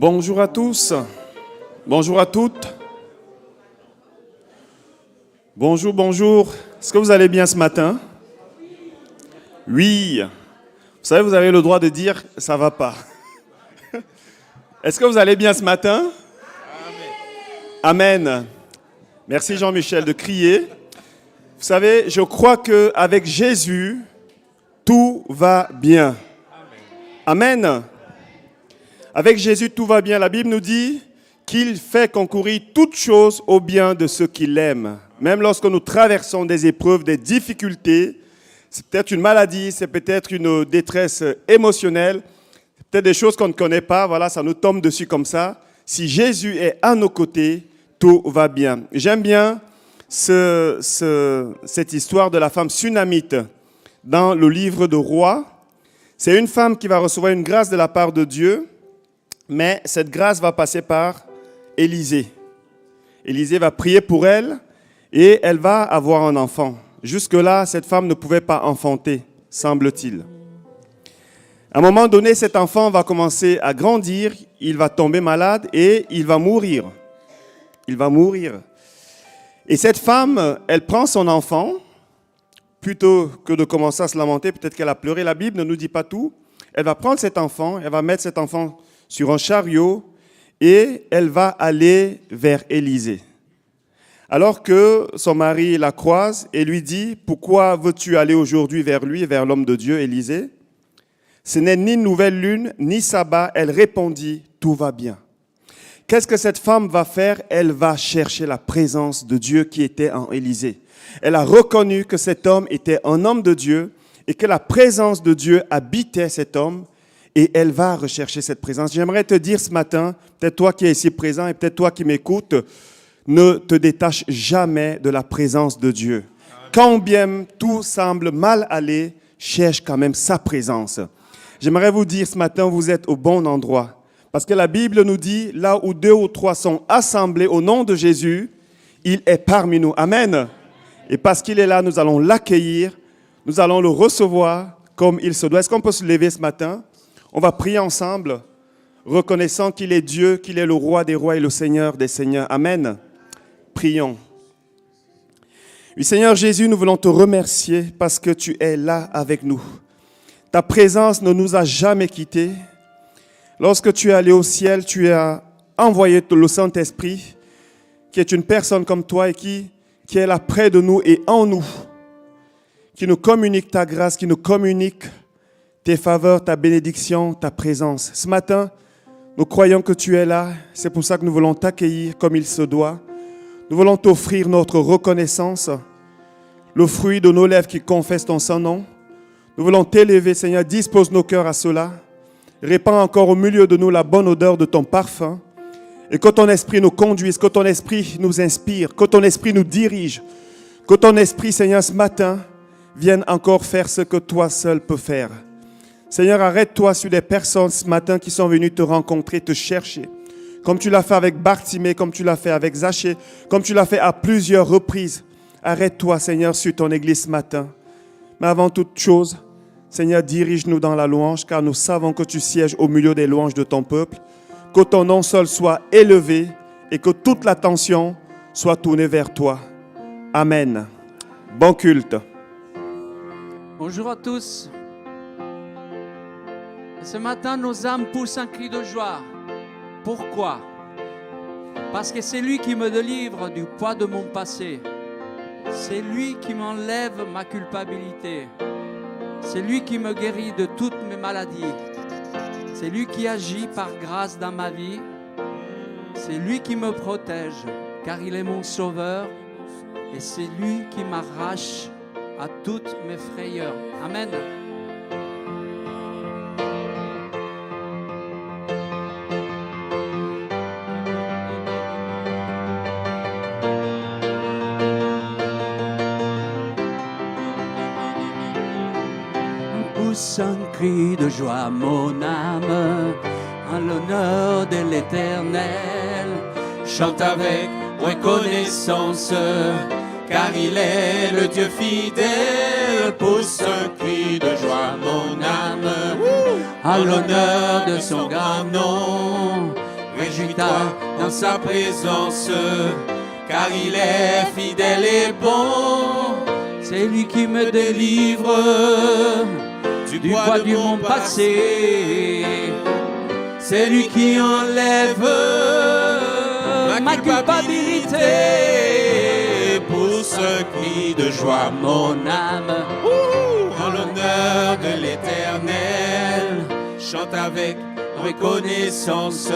Bonjour à tous, bonjour à toutes. Bonjour, bonjour. Est-ce que vous allez bien ce matin? Oui. Vous savez, vous avez le droit de dire « ça va pas ». Est-ce que vous allez bien ce matin? Amen. Amen. Merci Jean-Michel de crier. Vous savez, je crois qu'avec Jésus, tout va bien. Amen. Avec Jésus, tout va bien. La Bible nous dit qu'il fait concourir toutes choses au bien de ceux qui l'aiment. Même lorsque nous traversons des épreuves, des difficultés, c'est peut-être une maladie, c'est peut-être une détresse émotionnelle, c'est peut-être des choses qu'on ne connaît pas, voilà, ça nous tombe dessus comme ça. Si Jésus est à nos côtés, tout va bien. J'aime bien cette histoire de la femme sunamite dans le livre de Rois. C'est une femme qui va recevoir une grâce de la part de Dieu, mais cette grâce va passer par Élisée. Élisée va prier pour elle et elle va avoir un enfant. Jusque-là, cette femme ne pouvait pas enfanter, semble-t-il. À un moment donné, cet enfant va commencer à grandir, il va tomber malade et il va mourir. Il va mourir. Et cette femme, elle prend son enfant, plutôt que de commencer à se lamenter, peut-être qu'elle a pleuré, la Bible ne nous dit pas tout. Elle va prendre cet enfant, elle va mettre cet enfant sur un chariot et elle va aller vers Élisée. Alors que son mari la croise et lui dit « Pourquoi veux-tu aller aujourd'hui vers lui, vers l'homme de Dieu, Élisée ?» Ce n'est ni nouvelle lune, ni sabbat. Elle répondit « Tout va bien ». Qu'est-ce que cette femme va faire? Elle va chercher la présence de Dieu qui était en Élisée. Elle a reconnu que cet homme était un homme de Dieu et que la présence de Dieu habitait cet homme. Et elle va rechercher cette présence. J'aimerais te dire ce matin, peut-être toi qui es ici présent et peut-être toi qui m'écoutes, ne te détache jamais de la présence de Dieu. Quand bien tout semble mal aller, cherche quand même sa présence. J'aimerais vous dire ce matin, vous êtes au bon endroit. Parce que la Bible nous dit, là où 2 ou 3 sont assemblés au nom de Jésus, il est parmi nous. Amen. Et parce qu'il est là, nous allons l'accueillir, nous allons le recevoir comme il se doit. Est-ce qu'on peut se lever ce matin? On va prier ensemble, reconnaissant qu'il est Dieu, qu'il est le roi des rois et le Seigneur des seigneurs. Amen. Prions. Oui, Seigneur Jésus, nous voulons te remercier parce que tu es là avec nous. Ta présence ne nous a jamais quittés. Lorsque tu es allé au ciel, tu as envoyé le Saint-Esprit, qui est une personne comme toi et qui est là près de nous et en nous, qui nous communique ta grâce, qui nous communique tes faveurs, ta bénédiction, ta présence. Ce matin, nous croyons que tu es là. C'est pour ça que nous voulons t'accueillir comme il se doit. Nous voulons t'offrir notre reconnaissance, le fruit de nos lèvres qui confessent ton Saint-Nom. Nous voulons t'élever, Seigneur. Dispose nos cœurs à cela. Répands encore au milieu de nous la bonne odeur de ton parfum. Et que ton esprit nous conduise, que ton esprit nous inspire, que ton esprit nous dirige. Que ton esprit, Seigneur, ce matin, vienne encore faire ce que toi seul peux faire. Seigneur, arrête-toi sur des personnes ce matin qui sont venues te rencontrer, te chercher. Comme tu l'as fait avec Bartimée, comme tu l'as fait avec Zachée, comme tu l'as fait à plusieurs reprises. Arrête-toi, Seigneur, sur ton église ce matin. Mais avant toute chose, Seigneur, dirige-nous dans la louange, car nous savons que tu sièges au milieu des louanges de ton peuple. Que ton nom seul soit élevé et que toute l'attention soit tournée vers toi. Amen. Bon culte. Bonjour à tous. Ce matin, nos âmes poussent un cri de joie. Pourquoi? Parce que c'est lui qui me délivre du poids de mon passé. C'est lui qui m'enlève ma culpabilité. C'est lui qui me guérit de toutes mes maladies. C'est lui qui agit par grâce dans ma vie. C'est lui qui me protège, car il est mon sauveur. Et c'est lui qui m'arrache à toutes mes frayeurs. Amen. Pousse un cri de joie, mon âme, en l'honneur de l'Éternel. Chante avec reconnaissance, car il est le Dieu fidèle. Pousse un cri de joie, mon âme, à l'honneur de son grand nom. Réjouis-toi dans sa présence, car il est fidèle et bon. C'est lui qui me délivre du poids du monde passé. C'est lui qui enlève ma culpabilité. Pousse un cri de joie, mon âme, en l'honneur de l'Éternel. Chante avec reconnaissance,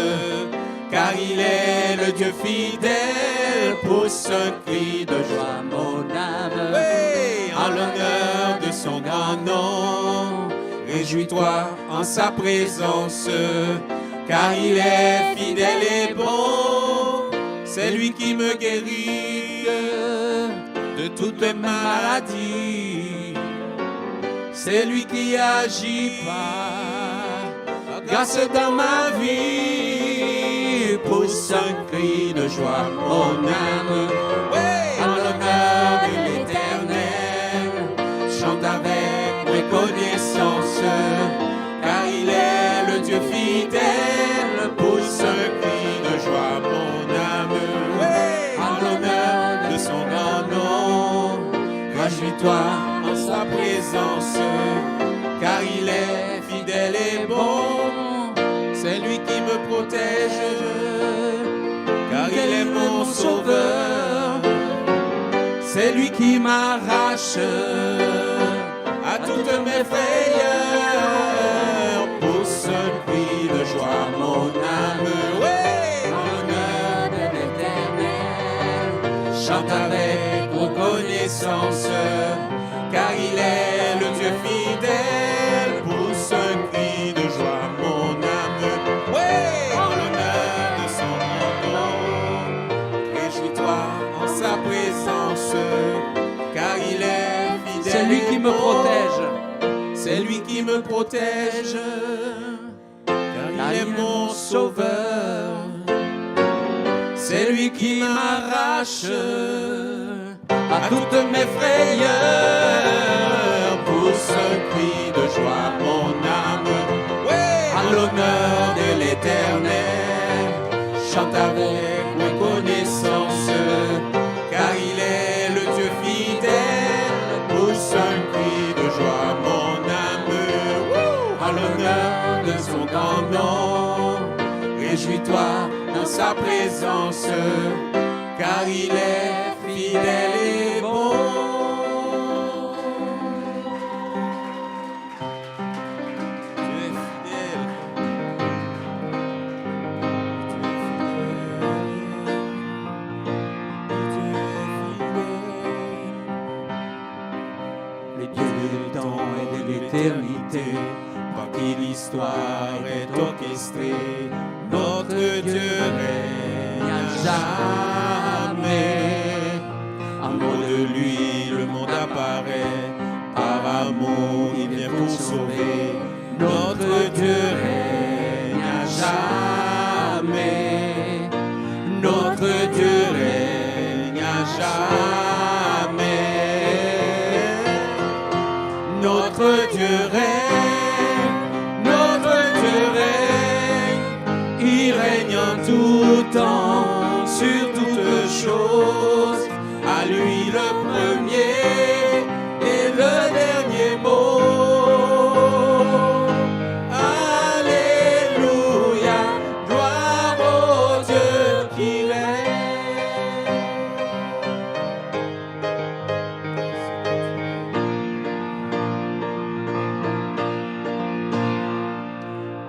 car il est le Dieu fidèle. Pousse un cri de joie, mon âme, en l'honneur de son grand nom. Réjouis-toi en sa présence, car il est fidèle et bon. C'est lui qui me guérit de toutes mes maladies. C'est lui qui agit par grâce dans ma vie. Pousse un cri de joie, mon âme, en l'honneur de l'Éternel. Chante avec reconnaissance, car il est le Dieu fidèle. Pousse un cri de joie, mon âme, en l'honneur de son grand nom. Réjouis-toi en sa présence, car il est fidèle et bon. C'est lui qui me protège, car il est mon sauveur. C'est lui qui m'arrache à toutes mes frayeurs. Pousse un cri de joie, mon âme, en l'honneur de l'Éternel. Chante avec reconnaissance, car il est le Dieu fidèle. Pousse un cri de joie, mon âme, en l'honneur de son nom. Réjouis-toi en sa présence, car il est fidèle. C'est lui qui me protège. C'est lui qui me protège, car il est mon sauveur. C'est lui qui m'arrache à toutes mes frayeurs. Pousse un cri de joie, mon âme, à l'honneur de l'Éternel. Chante avec reconnaissance, car il est le Dieu fidèle. Pousse un cri de joie, mon âme, à l'honneur de son grand nom. Réjouis-toi dans sa présence, car il est fidèle et bon. Tu es fidèle. Tu es fidèle. Le Dieu du temps et de l'éternité, Par qui l'histoire est orchestrée, notre Dieu règne à jamais. Amour de lui, le monde apparaît. Par amour, il vient pour sauver. Notre Dieu règne à jamais. Notre Dieu règne à jamais. Notre Dieu règne, notre Dieu règne. Il règne en tout temps, sur toutes choses. À lui le premier et le dernier mot. Alléluia, gloire au Dieu qui règne.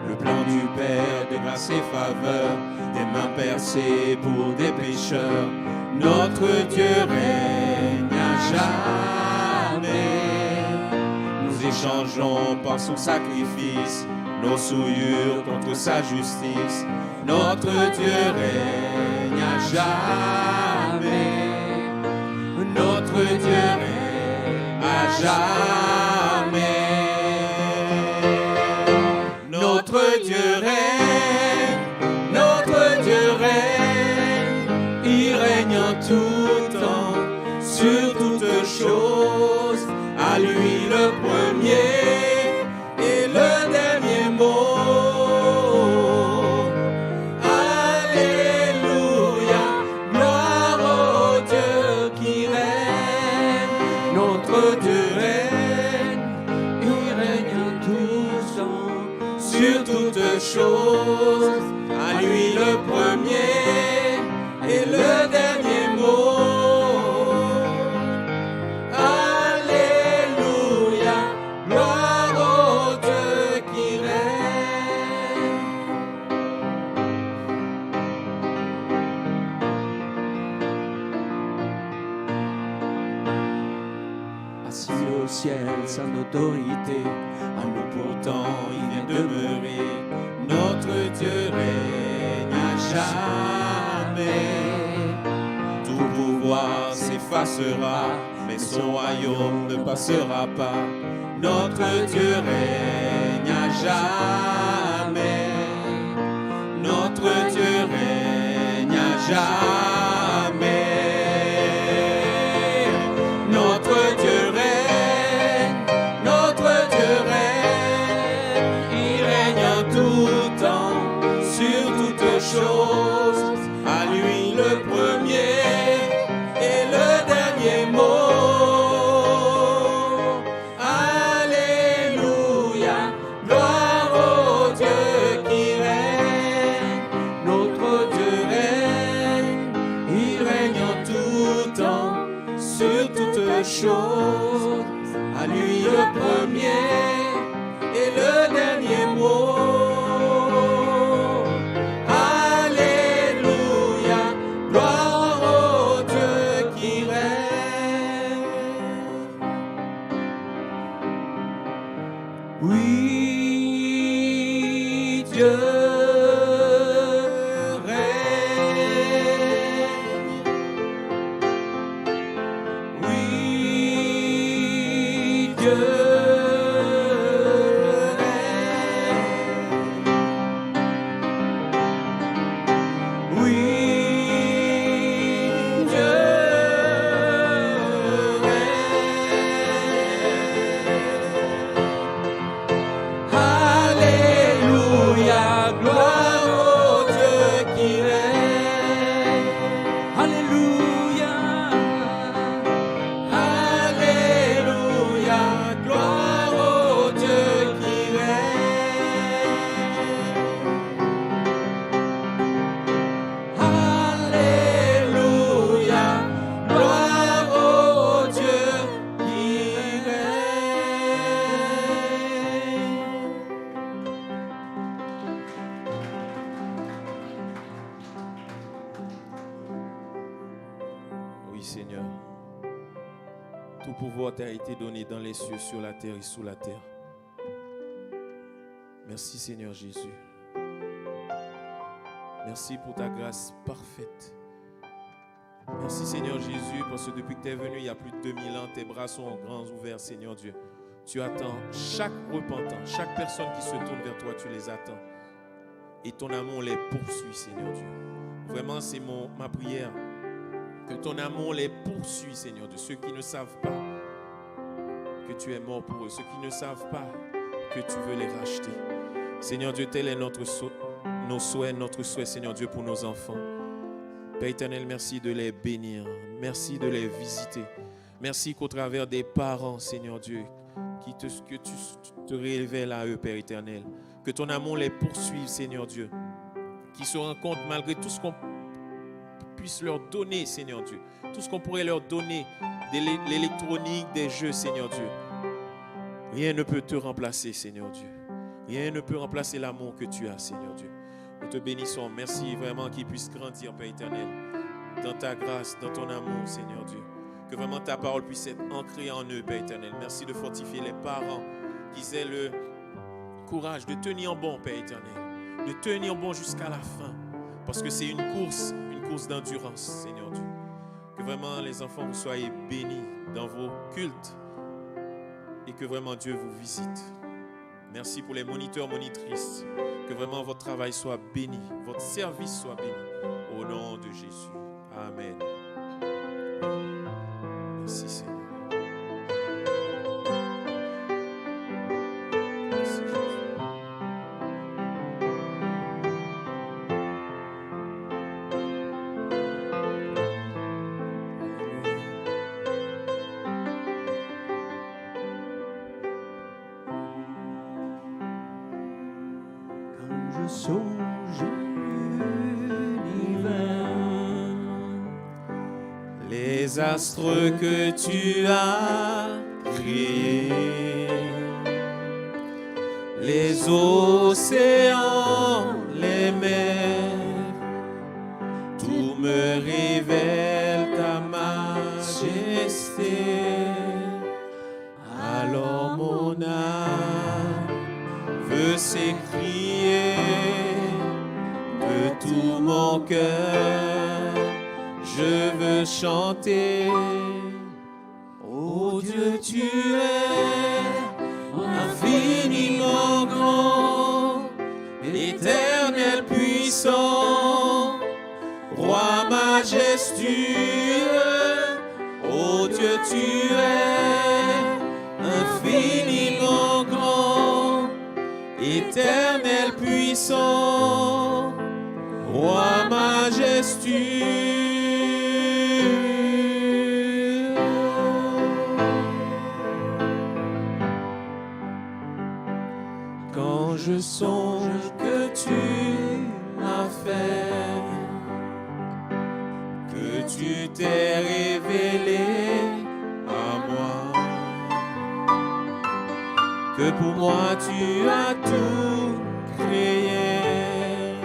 Le plan du Père de grâce et faveur, des mains percées pour des pécheurs. Notre Dieu règne à jamais. Nous échangeons par son sacrifice nos souillures contre sa justice. Notre Dieu règne à jamais. Notre Dieu règne à jamais. Notre Dieu règne, notre Dieu règne. Il règne en tout temps, sur toutes choses. À lui le premier et le dernier mot. au ciel, son autorité. À nous pourtant il vient demeurer. Notre Dieu règne à jamais. Tout pouvoir s'effacera, mais son royaume ne passera pas. Notre Dieu règne à jamais. Notre Dieu règne à jamais. Notre Dieu règne, notre Dieu règne. Il règne en tout temps, sur toutes choses. À lui le premier et le dernier mot. Alléluia, gloire au Dieu qui règne. Notre Dieu règne, il règne en tout temps, sur toutes choses. À lui le premier et le dernier mot. Alléluia, gloire au Dieu qui règne. Oui, Dieu règne. Oui, Dieu règne. Oui, Dieu règne. Alléluia, gloire au Dieu qui règne. Alléluia. Alléluia, gloire au Dieu qui règne. Alléluia, gloire au Dieu qui règne. Oui, Seigneur. Tout pouvoir t'a été donné dans les cieux, sur la terre et sous la terre. Merci Seigneur Jésus. Merci pour ta grâce parfaite. Merci Seigneur Jésus, parce que depuis que tu es venu il y a plus de 2000 ans, tes bras sont grands ouverts, Seigneur Dieu. Tu attends chaque repentant, chaque personne qui se tourne vers toi, tu les attends. Et ton amour les poursuit, Seigneur Dieu. Vraiment, c'est ma prière. Que ton amour les poursuit, Seigneur Dieu. Ceux qui ne savent pas que tu es mort pour eux. Ceux qui ne savent pas que tu veux les racheter. Seigneur Dieu, tel est notre souhait, Seigneur Dieu, pour nos enfants. Père éternel, merci de les bénir. Merci de les visiter. Merci qu'au travers des parents, Seigneur Dieu, que tu te révèles à eux, Père éternel. Que ton amour les poursuive, Seigneur Dieu. Qu'ils se rendent compte, malgré tout ce qu'on puisse leur donner, Seigneur Dieu. Tout ce qu'on pourrait leur donner, de l'électronique, des jeux, Seigneur Dieu. Rien ne peut te remplacer, Seigneur Dieu. Rien ne peut remplacer l'amour que tu as, Seigneur Dieu. Nous te bénissons. Merci vraiment qu'ils puissent grandir, Père éternel, dans ta grâce, dans ton amour, Seigneur Dieu. Que vraiment ta parole puisse être ancrée en eux, Père éternel. Merci de fortifier les parents, qu'ils aient le courage de tenir bon, Père éternel. De tenir bon jusqu'à la fin. Parce que c'est une course d'endurance, Seigneur Dieu. Que vraiment les enfants vous soyez bénis dans vos cultes et que vraiment Dieu vous visite. Merci pour les moniteurs, monitrices. Que vraiment votre travail soit béni, votre service soit béni. Au nom de Jésus. Amen. Merci Seigneur. Merci Jésus. Je songe l'hiver, Les astres que tu as créés, les océans, les mers, tout me révèle ta majesté. sais crier de tout mon cœur, je veux chanter. Oh Dieu, tu es infiniment grand, éternel puissant, roi majestueux. Oh Dieu, tu es infiniment grand, éternel puissant, roi majestueux. Quand je songe que tu m'as fait, que tu t'es révélé à moi, que pour moi tu as tout créé,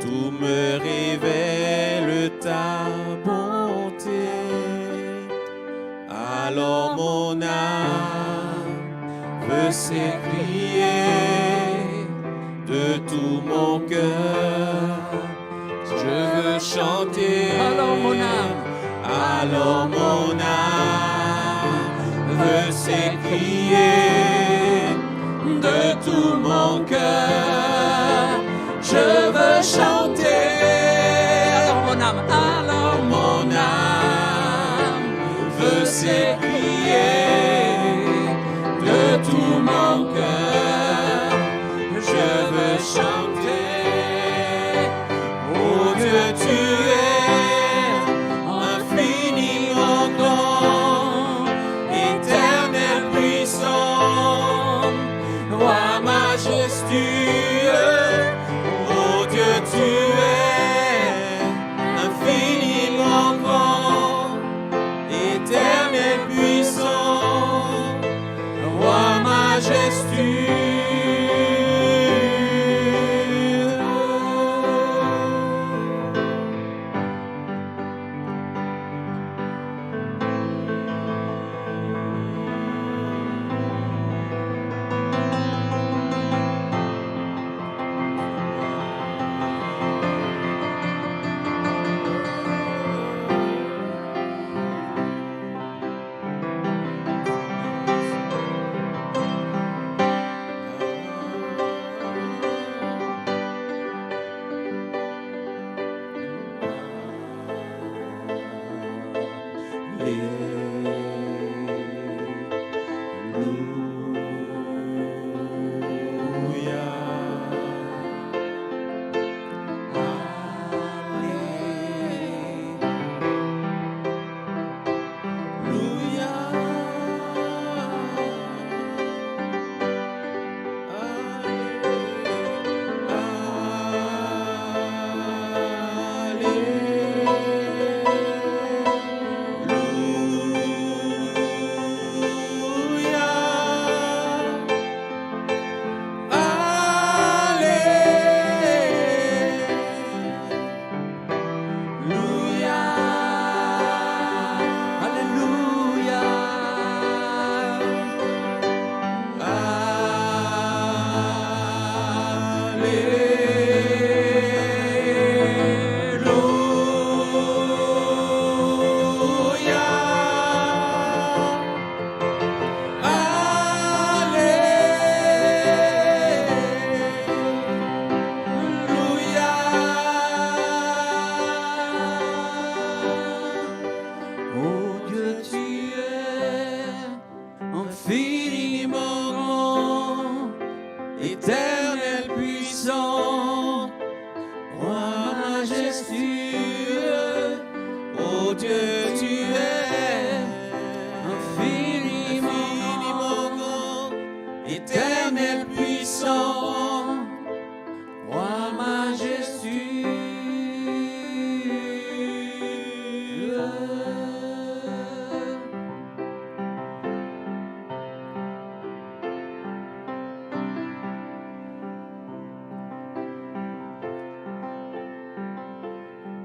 tout me révèle ta bonté. Alors mon âme veut s'écrier de tout mon cœur, je veux chanter. Alors mon âme veut s'écrier de tout mon cœur, je veux chanter. Alors mon âme veut s'écrier de tout mon cœur, je veux chanter. Oh Dieu, tu es infiniment grand, éternel puissant, roi majestueux. Oh Dieu, tu es infiniment grand, éternel puissant, roi majestueux.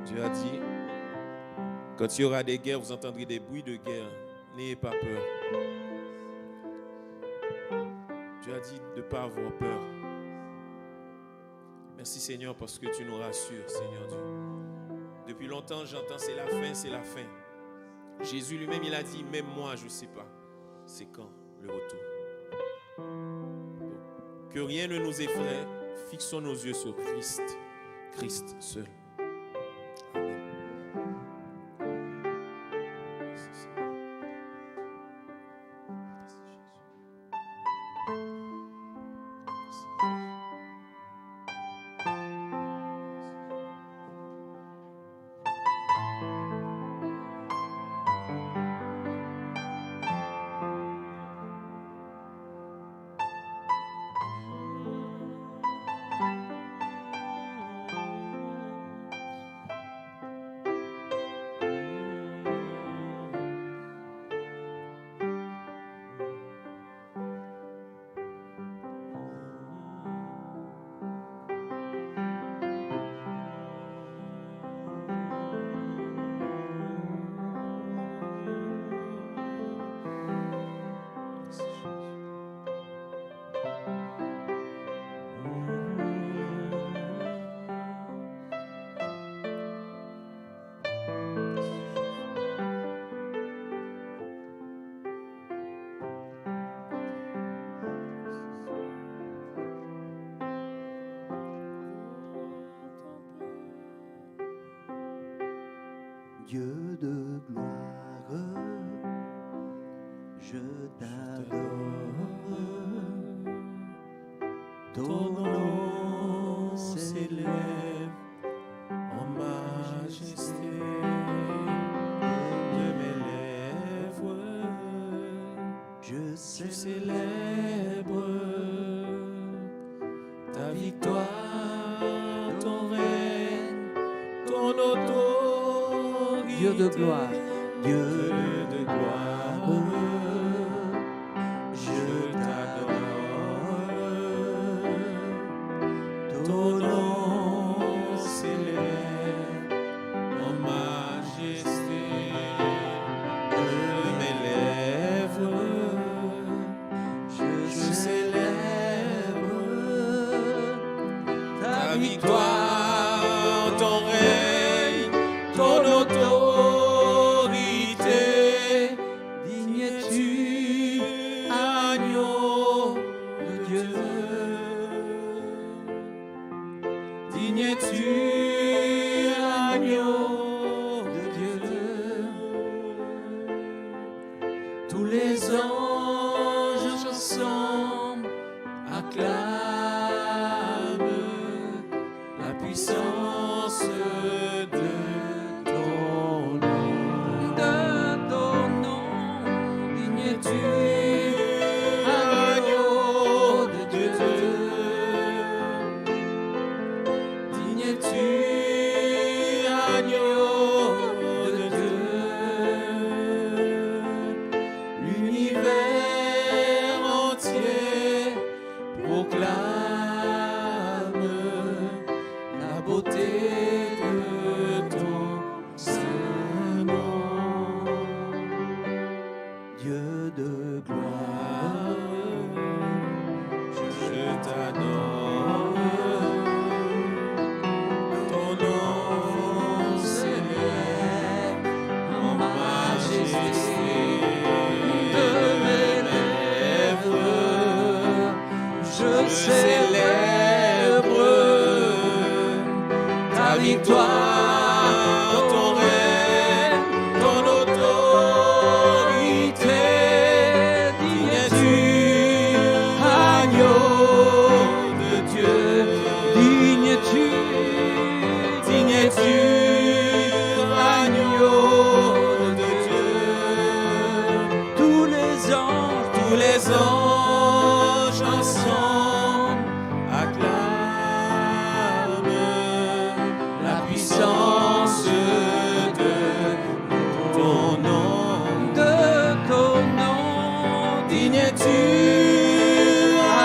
Dieu a dit, quand il y aura des guerres, vous entendrez des bruits de guerre. N'ayez pas peur. Dieu a as dit de ne pas avoir peur. Merci Seigneur parce que tu nous rassures, Seigneur Dieu. Depuis longtemps, j'entends c'est la fin, c'est la fin. Jésus lui-même, il a dit, même moi, je ne sais pas. C'est quand le retour. Donc, que rien ne nous effraie. Fixons nos yeux sur Christ. Christ seul. Amen. Merci Seigneur. Merci Jésus. Merci. Dieu de gloire, je t'adore. Ton nom s'élève en majesté de mes lèvres. Je Je célèbre ta victoire, ton règne, ton autorité. Dieu de gloire, Dieu de gloire, je t'adore. Ton nom s'élève en majesté de mes lèvres. Je célèbre ta victoire, ton règne, ton autorité. Digne es-tu, agneau de Dieu. Digne es-tu, agneau de Dieu. Tous les anges ensemble acclament la puissance de ton nom. de ton nom, digne es-tu, Agneau de de Dieu. Digne es-tu, agneau de Dieu. L'univers entier proclame la beauté de ton saint nom. Dieu de gloire, Je t'adore. Ton nom s'élève en majesté de mes lèvres. Je célèbre ta victoire, ton règne, ton autorité. Digne es-tu, agneau de Dieu. digne es-tu, Digne es-tu, agneau de Dieu. tous les anges ensemble acclament la puissance de ton nom. de ton nom, Digne es-tu,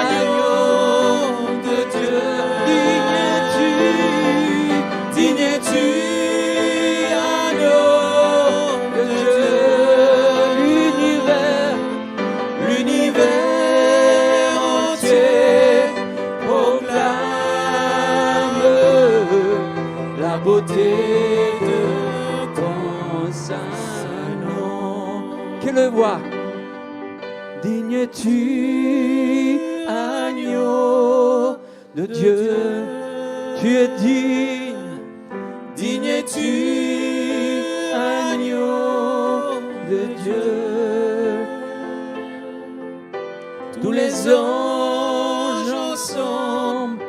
agneau de Dieu. digne es-tu, Digne es-tu, agneau de Dieu. l'univers L'univers que le voix. Digne es-tu, agneau de Dieu, tu es digne. Digne es-tu, agneau de Dieu. Tous les anges ensemble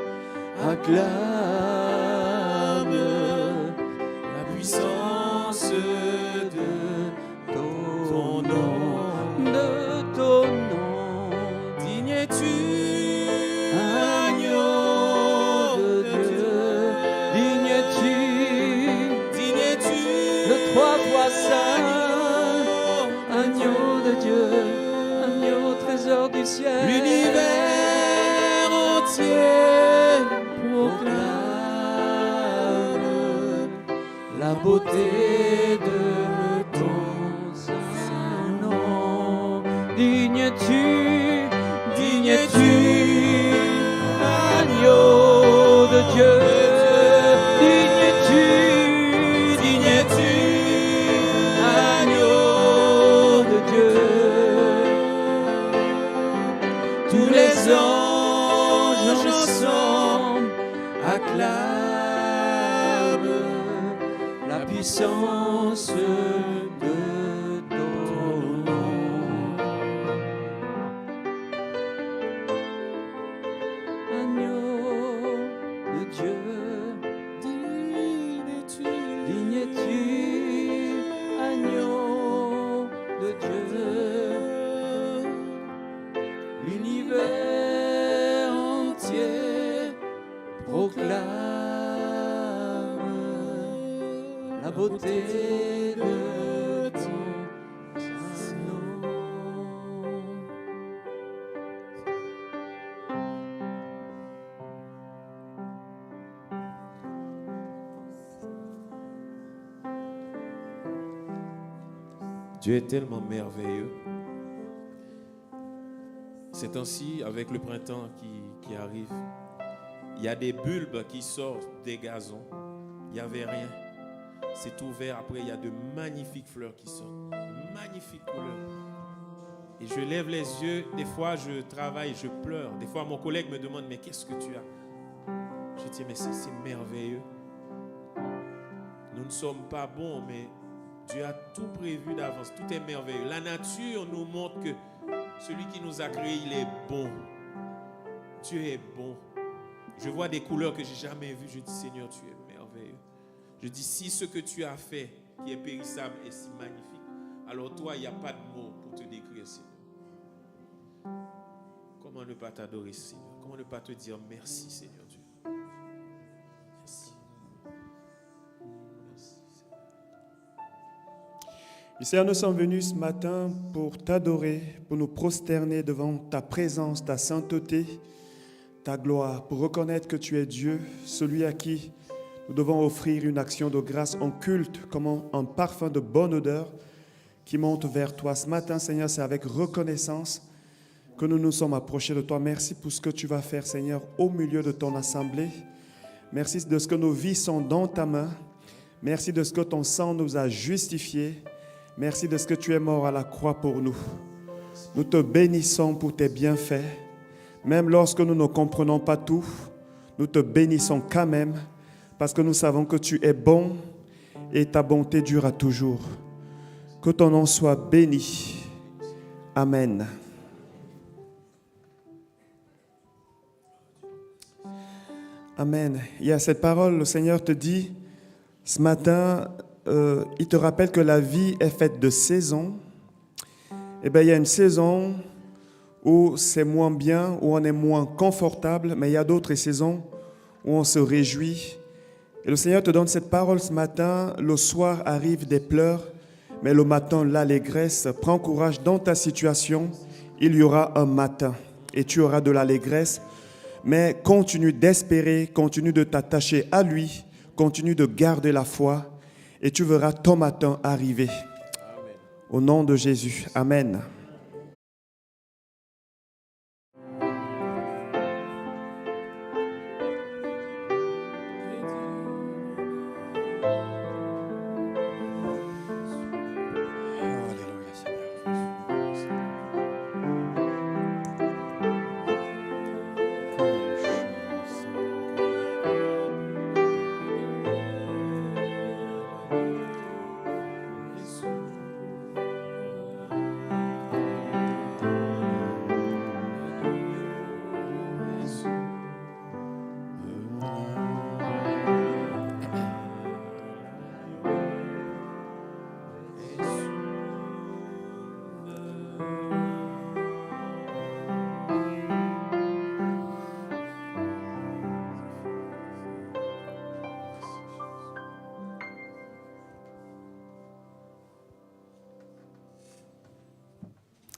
acclament la puissance de ton nom, de ton nom. Digne es-tu, agneau de Dieu, digne es-tu, le trois fois saint, agneau de Dieu, agneau trésor du ciel. L'univers entier proclame la beauté de ton saint nom. Digne es-tu, agneau de Dieu. Digne es-tu, agneau de Dieu. Tous les anges ensemble acclament la puissance de ton nom. Agneau de Dieu, digne es-tu, agneau de Dieu. L'univers entier proclame la beauté de ton saint nom. Dieu est tellement merveilleux. C'est ainsi avec le printemps qui arrive. Il y a des bulbes qui sortent des gazons. Il n'y avait rien. C'est tout vert. Après, il y a de magnifiques fleurs qui sortent. De magnifiques couleurs. Et je lève les yeux. Des fois, je travaille, je pleure. Des fois, mon collègue me demande, mais qu'est-ce que tu as? Je dis, mais c'est merveilleux. Nous ne sommes pas bons, mais Dieu a tout prévu d'avance. Tout est merveilleux. La nature nous montre que celui qui nous a créés, il est bon. Dieu est bon. Je vois des couleurs que je n'ai jamais vues. Je dis, Seigneur, tu es merveilleux. Je dis, si ce que tu as fait, qui est périssable, est si magnifique, alors toi, il n'y a pas de mots pour te décrire, Seigneur. Comment ne pas t'adorer, Seigneur? Comment ne pas te dire merci, Seigneur Dieu? Merci. Merci, Seigneur. Et Seigneur, nous sommes venus ce matin pour t'adorer, pour nous prosterner devant ta présence, ta sainteté, ta gloire, pour reconnaître que tu es Dieu, celui à qui nous devons offrir une action de grâce en culte, comme un parfum de bonne odeur qui monte vers toi. Ce matin, Seigneur, c'est avec reconnaissance que nous nous sommes approchés de toi. Merci pour ce que tu vas faire, Seigneur, au milieu de ton assemblée. Merci de ce que nos vies sont dans ta main. Merci de ce que ton sang nous a justifiés. Merci de ce que tu es mort à la croix pour nous. Nous te bénissons pour tes bienfaits. Même lorsque nous ne comprenons pas tout, nous te bénissons quand même parce que nous savons que tu es bon et ta bonté dure à toujours. Que ton nom soit béni. Amen. Amen. Il y a cette parole, le Seigneur te dit, ce matin, il te rappelle que la vie est faite de saisons. Eh bien, il y a une saison où c'est moins bien, où on est moins confortable, mais il y a d'autres saisons où on se réjouit. Et le Seigneur te donne cette parole ce matin. Le soir arrivent des pleurs, mais le matin, l'allégresse. Prends courage dans ta situation. Il y aura un matin et tu auras de l'allégresse. Mais continue d'espérer, continue de t'attacher à lui, continue de garder la foi et tu verras ton matin arriver. Amen. Au nom de Jésus. Amen. Alléluia, Seigneur.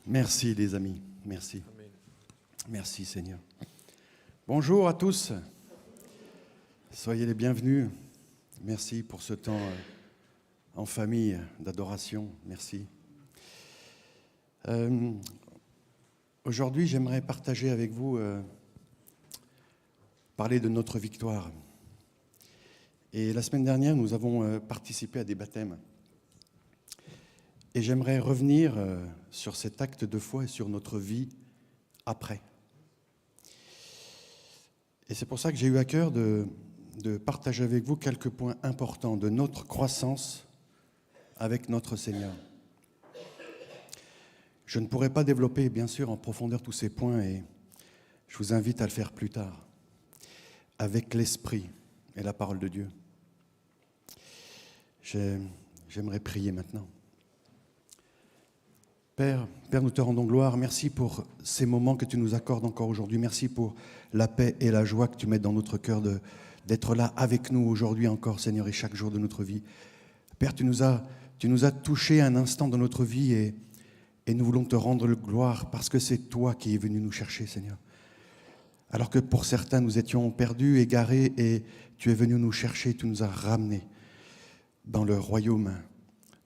Merci les amis, merci. Merci Seigneur. Bonjour à tous. Soyez les bienvenus. Merci pour ce temps en famille d'adoration. Merci. Aujourd'hui, j'aimerais partager avec vous, parler de notre victoire. Et la semaine dernière, nous avons participé à des baptêmes. Et j'aimerais revenir sur cet acte de foi et sur notre vie après. Et c'est pour ça que j'ai eu à cœur de partager avec vous quelques points importants de notre croissance avec notre Seigneur. Je ne pourrai pas développer, bien sûr, en profondeur tous ces points et je vous invite à le faire plus tard, avec l'Esprit et la parole de Dieu. J'aimerais prier maintenant. Père, nous te rendons gloire. Merci pour ces moments que tu nous accordes encore aujourd'hui. Merci pour la paix et la joie que tu mets dans notre cœur d'être là avec nous aujourd'hui encore, Seigneur, et chaque jour de notre vie. Père, tu nous as touchés un instant dans notre vie et nous voulons te rendre gloire parce que c'est toi qui es venu nous chercher, Seigneur. Alors que pour certains, nous étions perdus, égarés, et tu es venu nous chercher, tu nous as ramenés dans le royaume,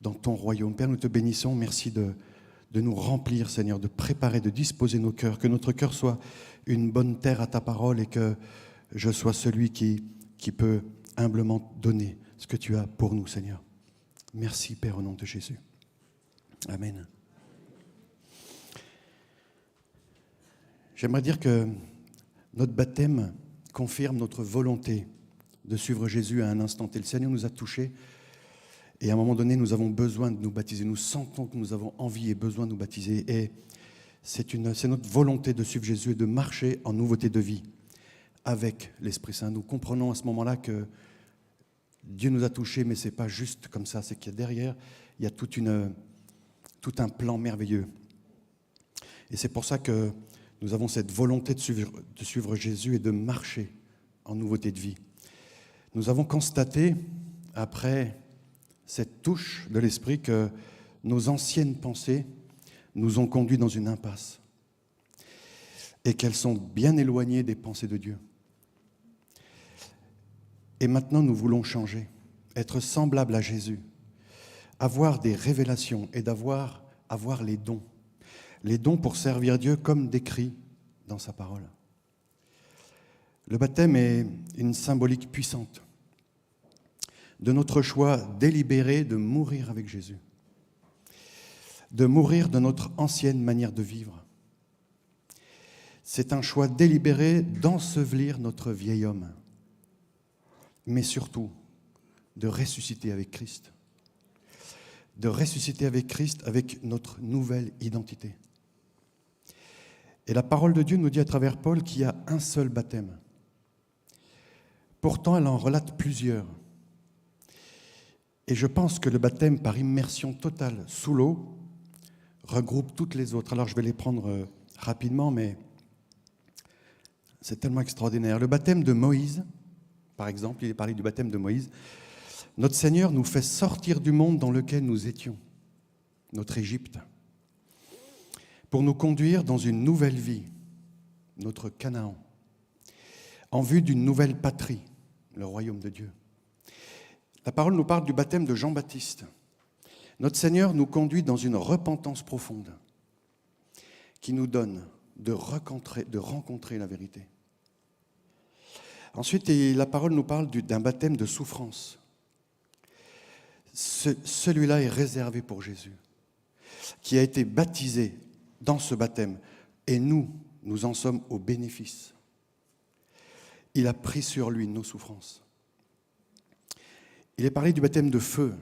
dans ton royaume. Père, nous te bénissons. Merci de nous remplir, Seigneur, de préparer, de disposer nos cœurs, que notre cœur soit une bonne terre à ta parole et que je sois celui qui peut humblement donner ce que tu as pour nous, Seigneur. Merci, Père, au nom de Jésus. Amen. J'aimerais dire que notre baptême confirme notre volonté de suivre Jésus à un instant T. Le Seigneur nous a touchés. Et à un moment donné, nous avons besoin de nous baptiser. Nous sentons que nous avons envie et besoin de nous baptiser. Et c'est notre volonté de suivre Jésus et de marcher en nouveauté de vie avec l'Esprit Saint. Nous comprenons à ce moment-là que Dieu nous a touchés, mais ce n'est pas juste comme ça. C'est qu'il y a derrière, il y a tout un plan merveilleux. Et c'est pour ça que nous avons cette volonté de suivre Jésus et de marcher en nouveauté de vie. Nous avons constaté, après cette touche de l'Esprit, que nos anciennes pensées nous ont conduits dans une impasse et qu'elles sont bien éloignées des pensées de Dieu. Et maintenant, nous voulons changer, être semblables à Jésus, avoir des révélations et avoir les dons pour servir Dieu comme décrit dans sa parole. Le baptême est une symbolique puissante de notre choix délibéré de mourir avec Jésus, de mourir de notre ancienne manière de vivre. C'est un choix délibéré d'ensevelir notre vieil homme, mais surtout de ressusciter avec Christ. De ressusciter avec Christ avec notre nouvelle identité. Et la parole de Dieu nous dit à travers Paul qu'il y a un seul baptême. Pourtant, elle en relate plusieurs. Et je pense que le baptême par immersion totale sous l'eau regroupe toutes les autres. Alors je vais les prendre rapidement, mais c'est tellement extraordinaire. Le baptême de Moïse, par exemple, il est parlé du baptême de Moïse. Notre Seigneur nous fait sortir du monde dans lequel nous étions, notre Égypte, pour nous conduire dans une nouvelle vie, notre Canaan, en vue d'une nouvelle patrie, le royaume de Dieu. La parole nous parle du baptême de Jean-Baptiste. Notre Seigneur nous conduit dans une repentance profonde qui nous donne de rencontrer la vérité. Ensuite, la parole nous parle d'un baptême de souffrance. Celui-là est réservé pour Jésus, qui a été baptisé dans ce baptême. Et nous en sommes au bénéfice. Il a pris sur lui nos souffrances. Il est parlé du baptême de feu.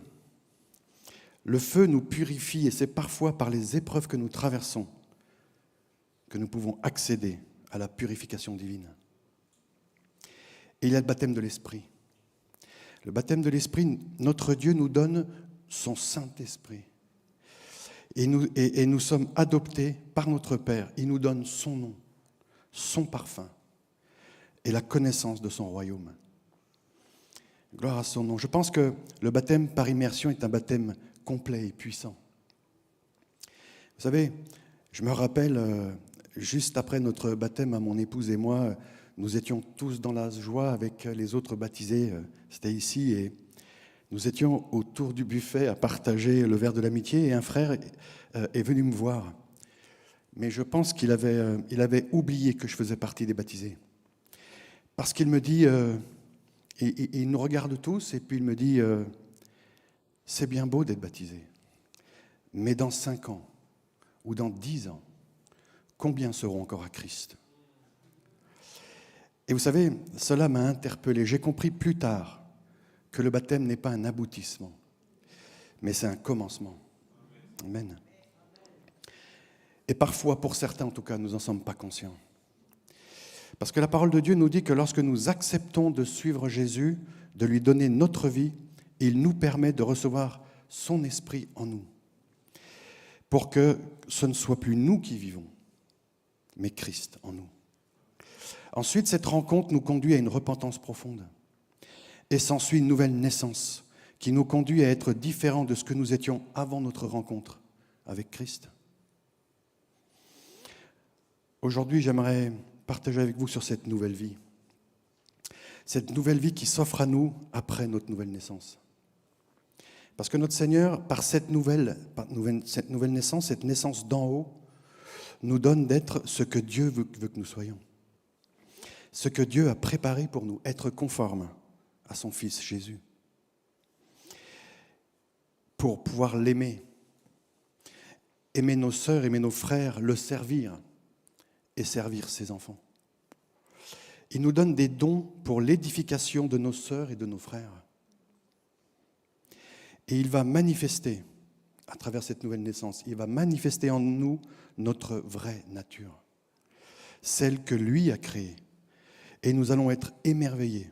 Le feu nous purifie et c'est parfois par les épreuves que nous traversons que nous pouvons accéder à la purification divine. Et il y a le baptême de l'Esprit. Le baptême de l'Esprit, notre Dieu nous donne son Saint-Esprit Et nous sommes adoptés par notre Père. Il nous donne son nom, son parfum et la connaissance de son royaume. Gloire à son nom. Je pense que le baptême par immersion est un baptême complet et puissant. Vous savez, je me rappelle, juste après notre baptême à mon épouse et moi, nous étions tous dans la joie avec les autres baptisés. C'était ici et nous étions autour du buffet à partager le verre de l'amitié et un frère est venu me voir. Mais je pense qu'il avait oublié que je faisais partie des baptisés. Parce qu'il me dit, il nous regarde tous et puis il me dit, c'est bien beau d'être baptisé, mais dans 5 ans ou dans 10 ans, combien seront encore à Christ? Et vous savez, cela m'a interpellé. J'ai compris plus tard que le baptême n'est pas un aboutissement, mais c'est un commencement. Amen. Et parfois, pour certains en tout cas, nous n'en sommes pas conscients. Parce que la parole de Dieu nous dit que lorsque nous acceptons de suivre Jésus, de lui donner notre vie, il nous permet de recevoir son esprit en nous. Pour que ce ne soit plus nous qui vivons, mais Christ en nous. Ensuite, cette rencontre nous conduit à une repentance profonde. Et s'ensuit une nouvelle naissance qui nous conduit à être différents de ce que nous étions avant notre rencontre avec Christ. Aujourd'hui, j'aimerais partager avec vous sur cette nouvelle vie. Cette nouvelle vie qui s'offre à nous après notre nouvelle naissance. Parce que notre Seigneur, par cette nouvelle naissance, cette naissance d'en haut, nous donne d'être ce que Dieu veut que nous soyons. Ce que Dieu a préparé pour nous, être conforme à son Fils Jésus. Pour pouvoir l'aimer, aimer nos sœurs, aimer nos frères, le servir et servir ses enfants. Il nous donne des dons pour l'édification de nos sœurs et de nos frères. Et il va manifester, à travers cette nouvelle naissance, il va manifester en nous notre vraie nature, celle que lui a créée. Et nous allons être émerveillés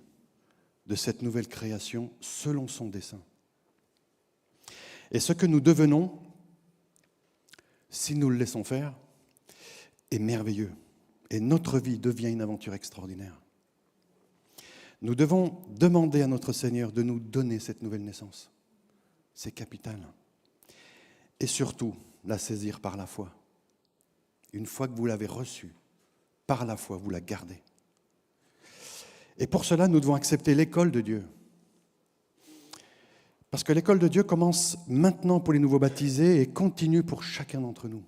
de cette nouvelle création selon son dessein. Et ce que nous devenons, si nous le laissons faire, est merveilleux. Et notre vie devient une aventure extraordinaire. Nous devons demander à notre Seigneur de nous donner cette nouvelle naissance. C'est capital. Et surtout, la saisir par la foi. Une fois que vous l'avez reçue, par la foi, vous la gardez. Et pour cela, nous devons accepter l'école de Dieu. Parce que l'école de Dieu commence maintenant pour les nouveaux baptisés et continue pour chacun d'entre nous.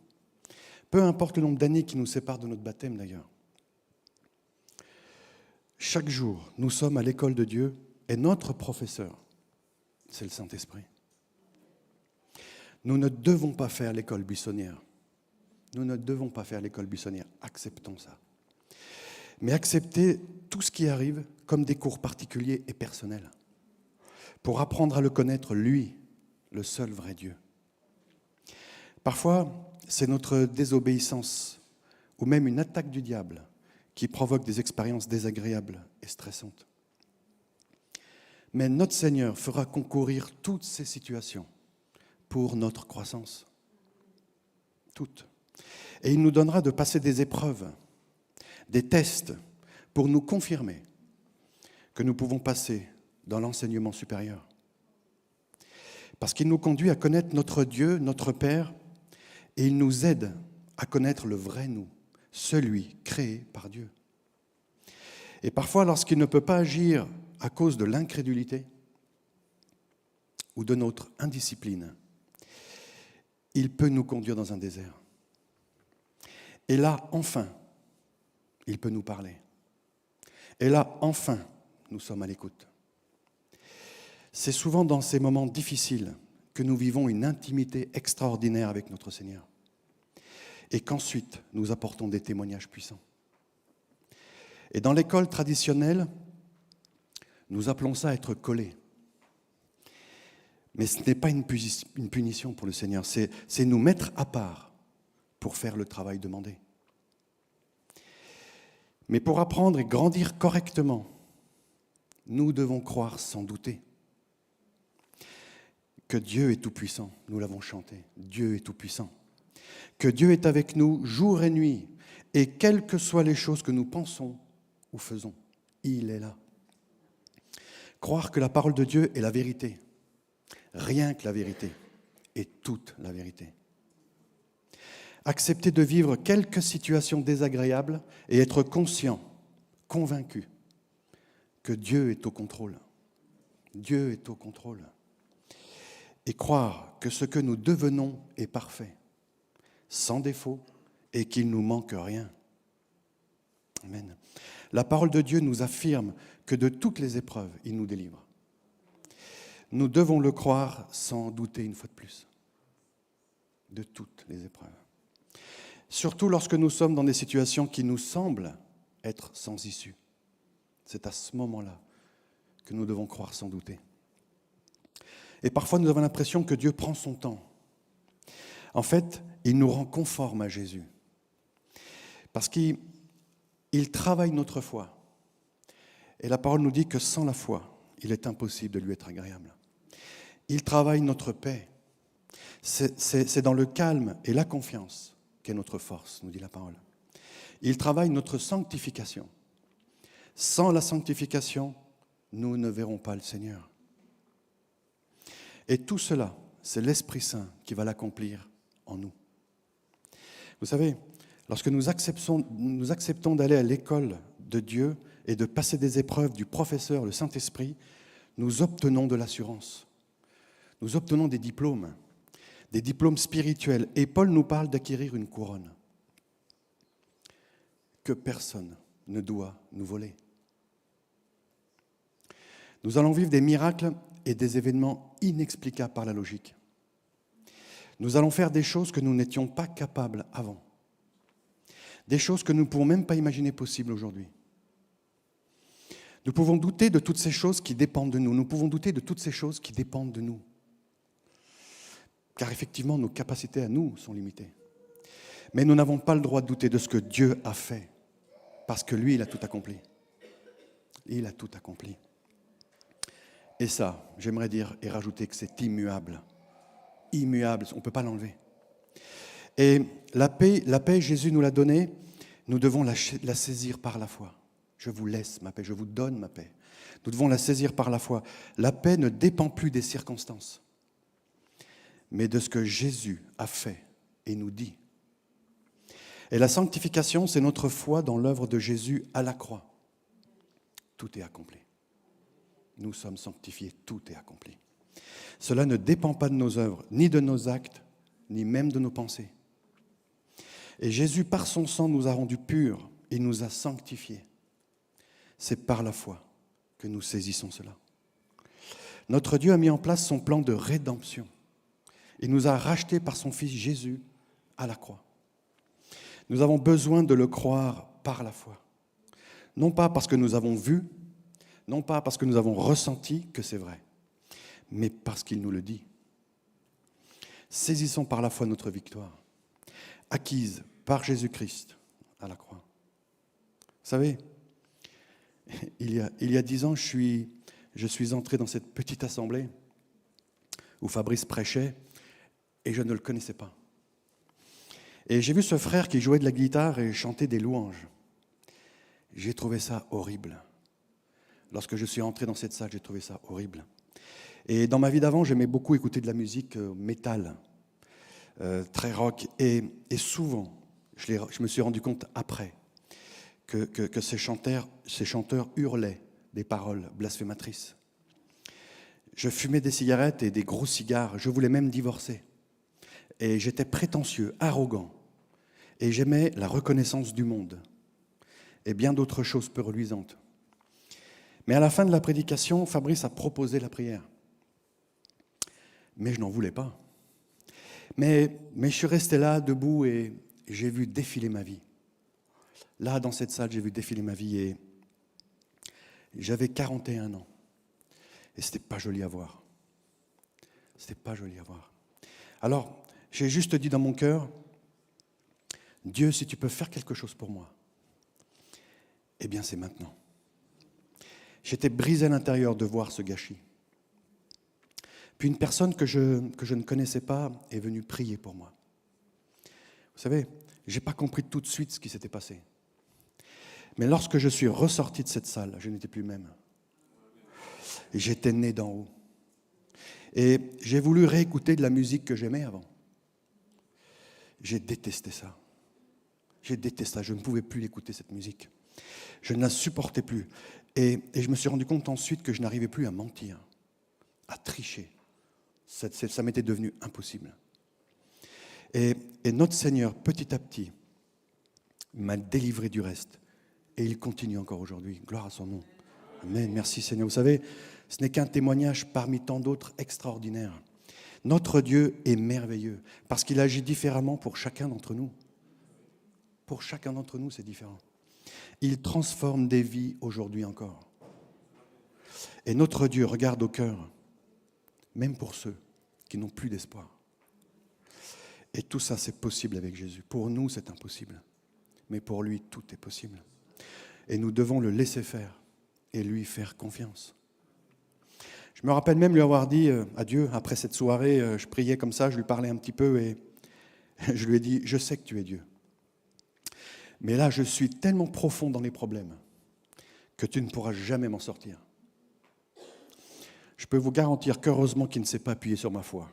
Peu importe le nombre d'années qui nous séparent de notre baptême d'ailleurs. Chaque jour, nous sommes à l'école de Dieu et notre professeur, c'est le Saint-Esprit. Nous ne devons pas faire l'école buissonnière. Nous ne devons pas faire l'école buissonnière. Acceptons ça. Mais accepter tout ce qui arrive comme des cours particuliers et personnels pour apprendre à le connaître, lui, le seul vrai Dieu. Parfois, c'est notre désobéissance ou même une attaque du diable qui provoque des expériences désagréables et stressantes. Mais notre Seigneur fera concourir toutes ces situations pour notre croissance. Toutes. Et il nous donnera de passer des épreuves, des tests pour nous confirmer que nous pouvons passer dans l'enseignement supérieur. Parce qu'il nous conduit à connaître notre Dieu, notre Père, et il nous aide à connaître le vrai nous, celui créé par Dieu. Et parfois, lorsqu'il ne peut pas agir à cause de l'incrédulité ou de notre indiscipline, il peut nous conduire dans un désert. Et là, enfin, il peut nous parler. Et là, enfin, nous sommes à l'écoute. C'est souvent dans ces moments difficiles que nous vivons une intimité extraordinaire avec notre Seigneur. Et qu'ensuite, nous apportons des témoignages puissants. Et dans l'école traditionnelle, nous appelons ça être collé. Mais ce n'est pas une punition pour le Seigneur, c'est nous mettre à part pour faire le travail demandé. Mais pour apprendre et grandir correctement, nous devons croire sans douter. que Dieu est tout-puissant. Nous l'avons chanté. Dieu est tout-puissant. Que Dieu est avec nous jour et nuit. Et quelles que soient les choses que nous pensons ou faisons, il est là. Croire que la parole de Dieu est la vérité. Rien que la vérité. Et toute la vérité. Accepter de vivre quelques situations désagréables et être conscient, convaincu que Dieu est au contrôle. Dieu est au contrôle. Et croire que ce que nous devenons est parfait, sans défaut, et qu'il ne nous manque rien. Amen. La parole de Dieu nous affirme que de toutes les épreuves, il nous délivre. Nous devons le croire sans douter une fois de plus. De toutes les épreuves. Surtout lorsque nous sommes dans des situations qui nous semblent être sans issue. C'est à ce moment-là que nous devons croire sans douter. Et parfois, nous avons l'impression que Dieu prend son temps. En fait, il nous rend conformes à Jésus. Parce qu'il travaille notre foi. Et la parole nous dit que sans la foi, il est impossible de lui être agréable. Il travaille notre paix. C'est dans le calme et la confiance qu'est notre force, nous dit la parole. Il travaille notre sanctification. Sans la sanctification, nous ne verrons pas le Seigneur. Et tout cela, c'est l'Esprit Saint qui va l'accomplir en nous. Vous savez, lorsque nous acceptons d'aller à l'école de Dieu et de passer des épreuves du professeur, le Saint-Esprit, nous obtenons de l'assurance. Nous obtenons des diplômes spirituels. Et Paul nous parle d'acquérir une couronne que personne ne doit nous voler. Nous allons vivre des miracles et des événements inexplicables par la logique. Nous allons faire des choses que nous n'étions pas capables avant. Des choses que nous ne pouvons même pas imaginer possibles aujourd'hui. Nous pouvons douter de toutes ces choses qui dépendent de nous. Nous pouvons douter de toutes ces choses qui dépendent de nous. Car effectivement, nos capacités à nous sont limitées. Mais nous n'avons pas le droit de douter de ce que Dieu a fait. Parce que lui, il a tout accompli. Il a tout accompli. Et ça, j'aimerais dire et rajouter que c'est immuable. Immuable, on ne peut pas l'enlever. Et la paix, Jésus nous l'a donnée, nous devons la saisir par la foi. Je vous laisse ma paix, je vous donne ma paix. Nous devons la saisir par la foi. La paix ne dépend plus des circonstances, mais de ce que Jésus a fait et nous dit. Et la sanctification, c'est notre foi dans l'œuvre de Jésus à la croix. Tout est accompli. Nous sommes sanctifiés, tout est accompli. Cela ne dépend pas de nos œuvres, ni de nos actes, ni même de nos pensées. Et Jésus, par son sang, nous a rendus purs et nous a sanctifiés. C'est par la foi que nous saisissons cela. Notre Dieu a mis en place son plan de rédemption. Il nous a rachetés par son Fils Jésus à la croix. Nous avons besoin de le croire par la foi. Non pas parce que nous avons vu, non pas parce que nous avons ressenti que c'est vrai, mais parce qu'il nous le dit. Saisissons par la foi notre victoire, acquise par Jésus-Christ à la croix. Vous savez, il y a 10 ans, je suis entré dans cette petite assemblée où Fabrice prêchait et je ne le connaissais pas. Et j'ai vu ce frère qui jouait de la guitare et chantait des louanges. J'ai trouvé ça horrible. Lorsque je suis entré dans cette salle, j'ai trouvé ça horrible. Et dans ma vie d'avant, j'aimais beaucoup écouter de la musique métal, très rock. Et souvent, je me suis rendu compte après que ces chanteurs hurlaient des paroles blasphématrices. Je fumais des cigarettes et des gros cigares. Je voulais même divorcer. Et j'étais prétentieux, arrogant. Et j'aimais la reconnaissance du monde. Et bien d'autres choses peu reluisantes. Mais à la fin de la prédication, Fabrice a proposé la prière. Mais je n'en voulais pas. Mais je suis resté là, debout, et j'ai vu défiler ma vie. Là, dans cette salle, j'ai vu défiler ma vie, et j'avais 41 ans. Et c'était pas joli à voir. C'était pas joli à voir. Alors, j'ai juste dit dans mon cœur, Dieu, si tu peux faire quelque chose pour moi, eh bien c'est maintenant. J'étais brisé à l'intérieur de voir ce gâchis. Puis une personne que je ne connaissais pas est venue prier pour moi. Vous savez, je n'ai pas compris tout de suite ce qui s'était passé. Mais lorsque je suis ressorti de cette salle, je n'étais plus le même. Et j'étais né d'en haut. Et j'ai voulu réécouter de la musique que j'aimais avant. J'ai détesté ça. J'ai détesté ça. Je ne pouvais plus l'écouter, cette musique. Je ne la supportais plus. Et je me suis rendu compte ensuite que je n'arrivais plus à mentir, à tricher. Ça m'était devenu impossible. Et notre Seigneur, petit à petit, m'a délivré du reste. Et il continue encore aujourd'hui. Gloire à son nom. Amen. Merci Seigneur. Vous savez, ce n'est qu'un témoignage parmi tant d'autres extraordinaires. Notre Dieu est merveilleux parce qu'il agit différemment pour chacun d'entre nous. Pour chacun d'entre nous, c'est différent. Il transforme des vies aujourd'hui encore. Et notre Dieu regarde au cœur, même pour ceux qui n'ont plus d'espoir. Et tout ça, c'est possible avec Jésus. Pour nous, c'est impossible. Mais pour lui, tout est possible. Et nous devons le laisser faire et lui faire confiance. Je me rappelle même lui avoir dit à Dieu, après cette soirée, je priais comme ça, je lui parlais un petit peu et je lui ai dit, je sais que tu es Dieu. Mais là, je suis tellement profond dans les problèmes que tu ne pourras jamais m'en sortir. Je peux vous garantir qu'heureusement qu'il ne s'est pas appuyé sur ma foi.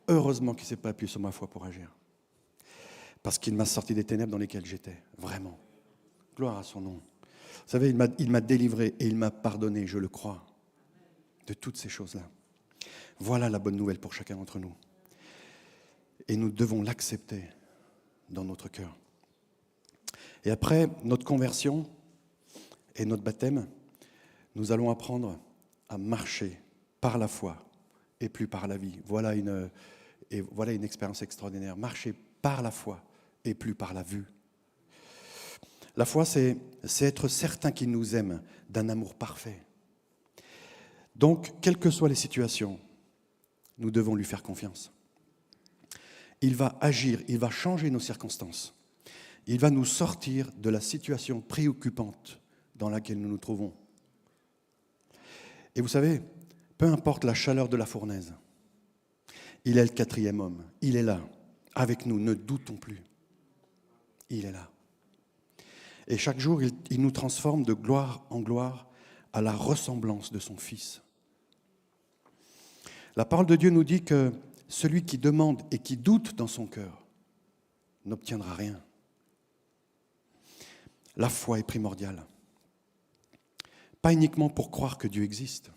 Heureusement qu'il ne s'est pas appuyé sur ma foi pour agir. Parce qu'il m'a sorti des ténèbres dans lesquelles j'étais, vraiment. Gloire à son nom. Vous savez, il m'a délivré et il m'a pardonné, je le crois, de toutes ces choses-là. Voilà la bonne nouvelle pour chacun d'entre nous. Et nous devons l'accepter dans notre cœur. Et après notre conversion et notre baptême, nous allons apprendre à marcher par la foi et plus par la vie. Voilà une expérience extraordinaire. Marcher par la foi et plus par la vue. La foi, c'est être certain qu'il nous aime d'un amour parfait. Donc, quelles que soient les situations, nous devons lui faire confiance. Il va agir, il va changer nos circonstances. Il va nous sortir de la situation préoccupante dans laquelle nous nous trouvons. Et vous savez, peu importe la chaleur de la fournaise, il est le 4e homme. Il est là, avec nous, ne doutons plus. Il est là. Et chaque jour, il nous transforme de gloire en gloire à la ressemblance de son Fils. La parole de Dieu nous dit que celui qui demande et qui doute dans son cœur n'obtiendra rien. La foi est primordiale. Pas uniquement pour croire que Dieu existe,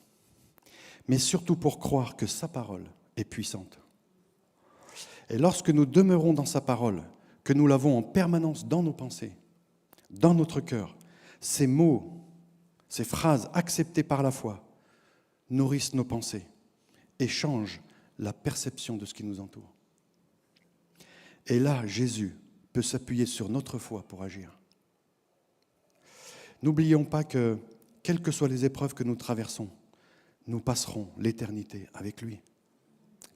mais surtout pour croire que sa parole est puissante. Et lorsque nous demeurons dans sa parole, que nous l'avons en permanence dans nos pensées, dans notre cœur, ces mots, ces phrases acceptées par la foi nourrissent nos pensées et changent la perception de ce qui nous entoure. Et là, Jésus peut s'appuyer sur notre foi pour agir. N'oublions pas que, quelles que soient les épreuves que nous traversons, nous passerons l'éternité avec lui.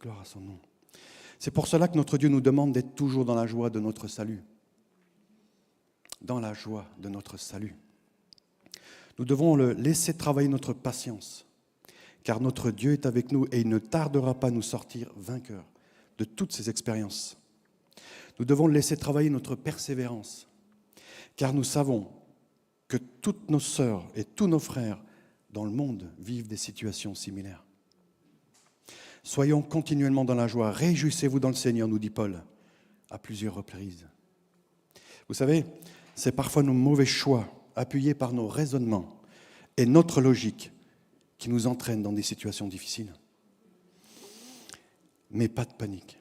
Gloire à son nom. C'est pour cela que notre Dieu nous demande d'être toujours dans la joie de notre salut. Dans la joie de notre salut. Nous devons le laisser travailler notre patience, car notre Dieu est avec nous et il ne tardera pas à nous sortir vainqueurs de toutes ces expériences. Nous devons le laisser travailler notre persévérance, car nous savons que toutes nos sœurs et tous nos frères dans le monde vivent des situations similaires. Soyons continuellement dans la joie, réjouissez-vous dans le Seigneur, nous dit Paul, à plusieurs reprises. Vous savez, c'est parfois nos mauvais choix, appuyés par nos raisonnements et notre logique, qui nous entraînent dans des situations difficiles. Mais pas de panique.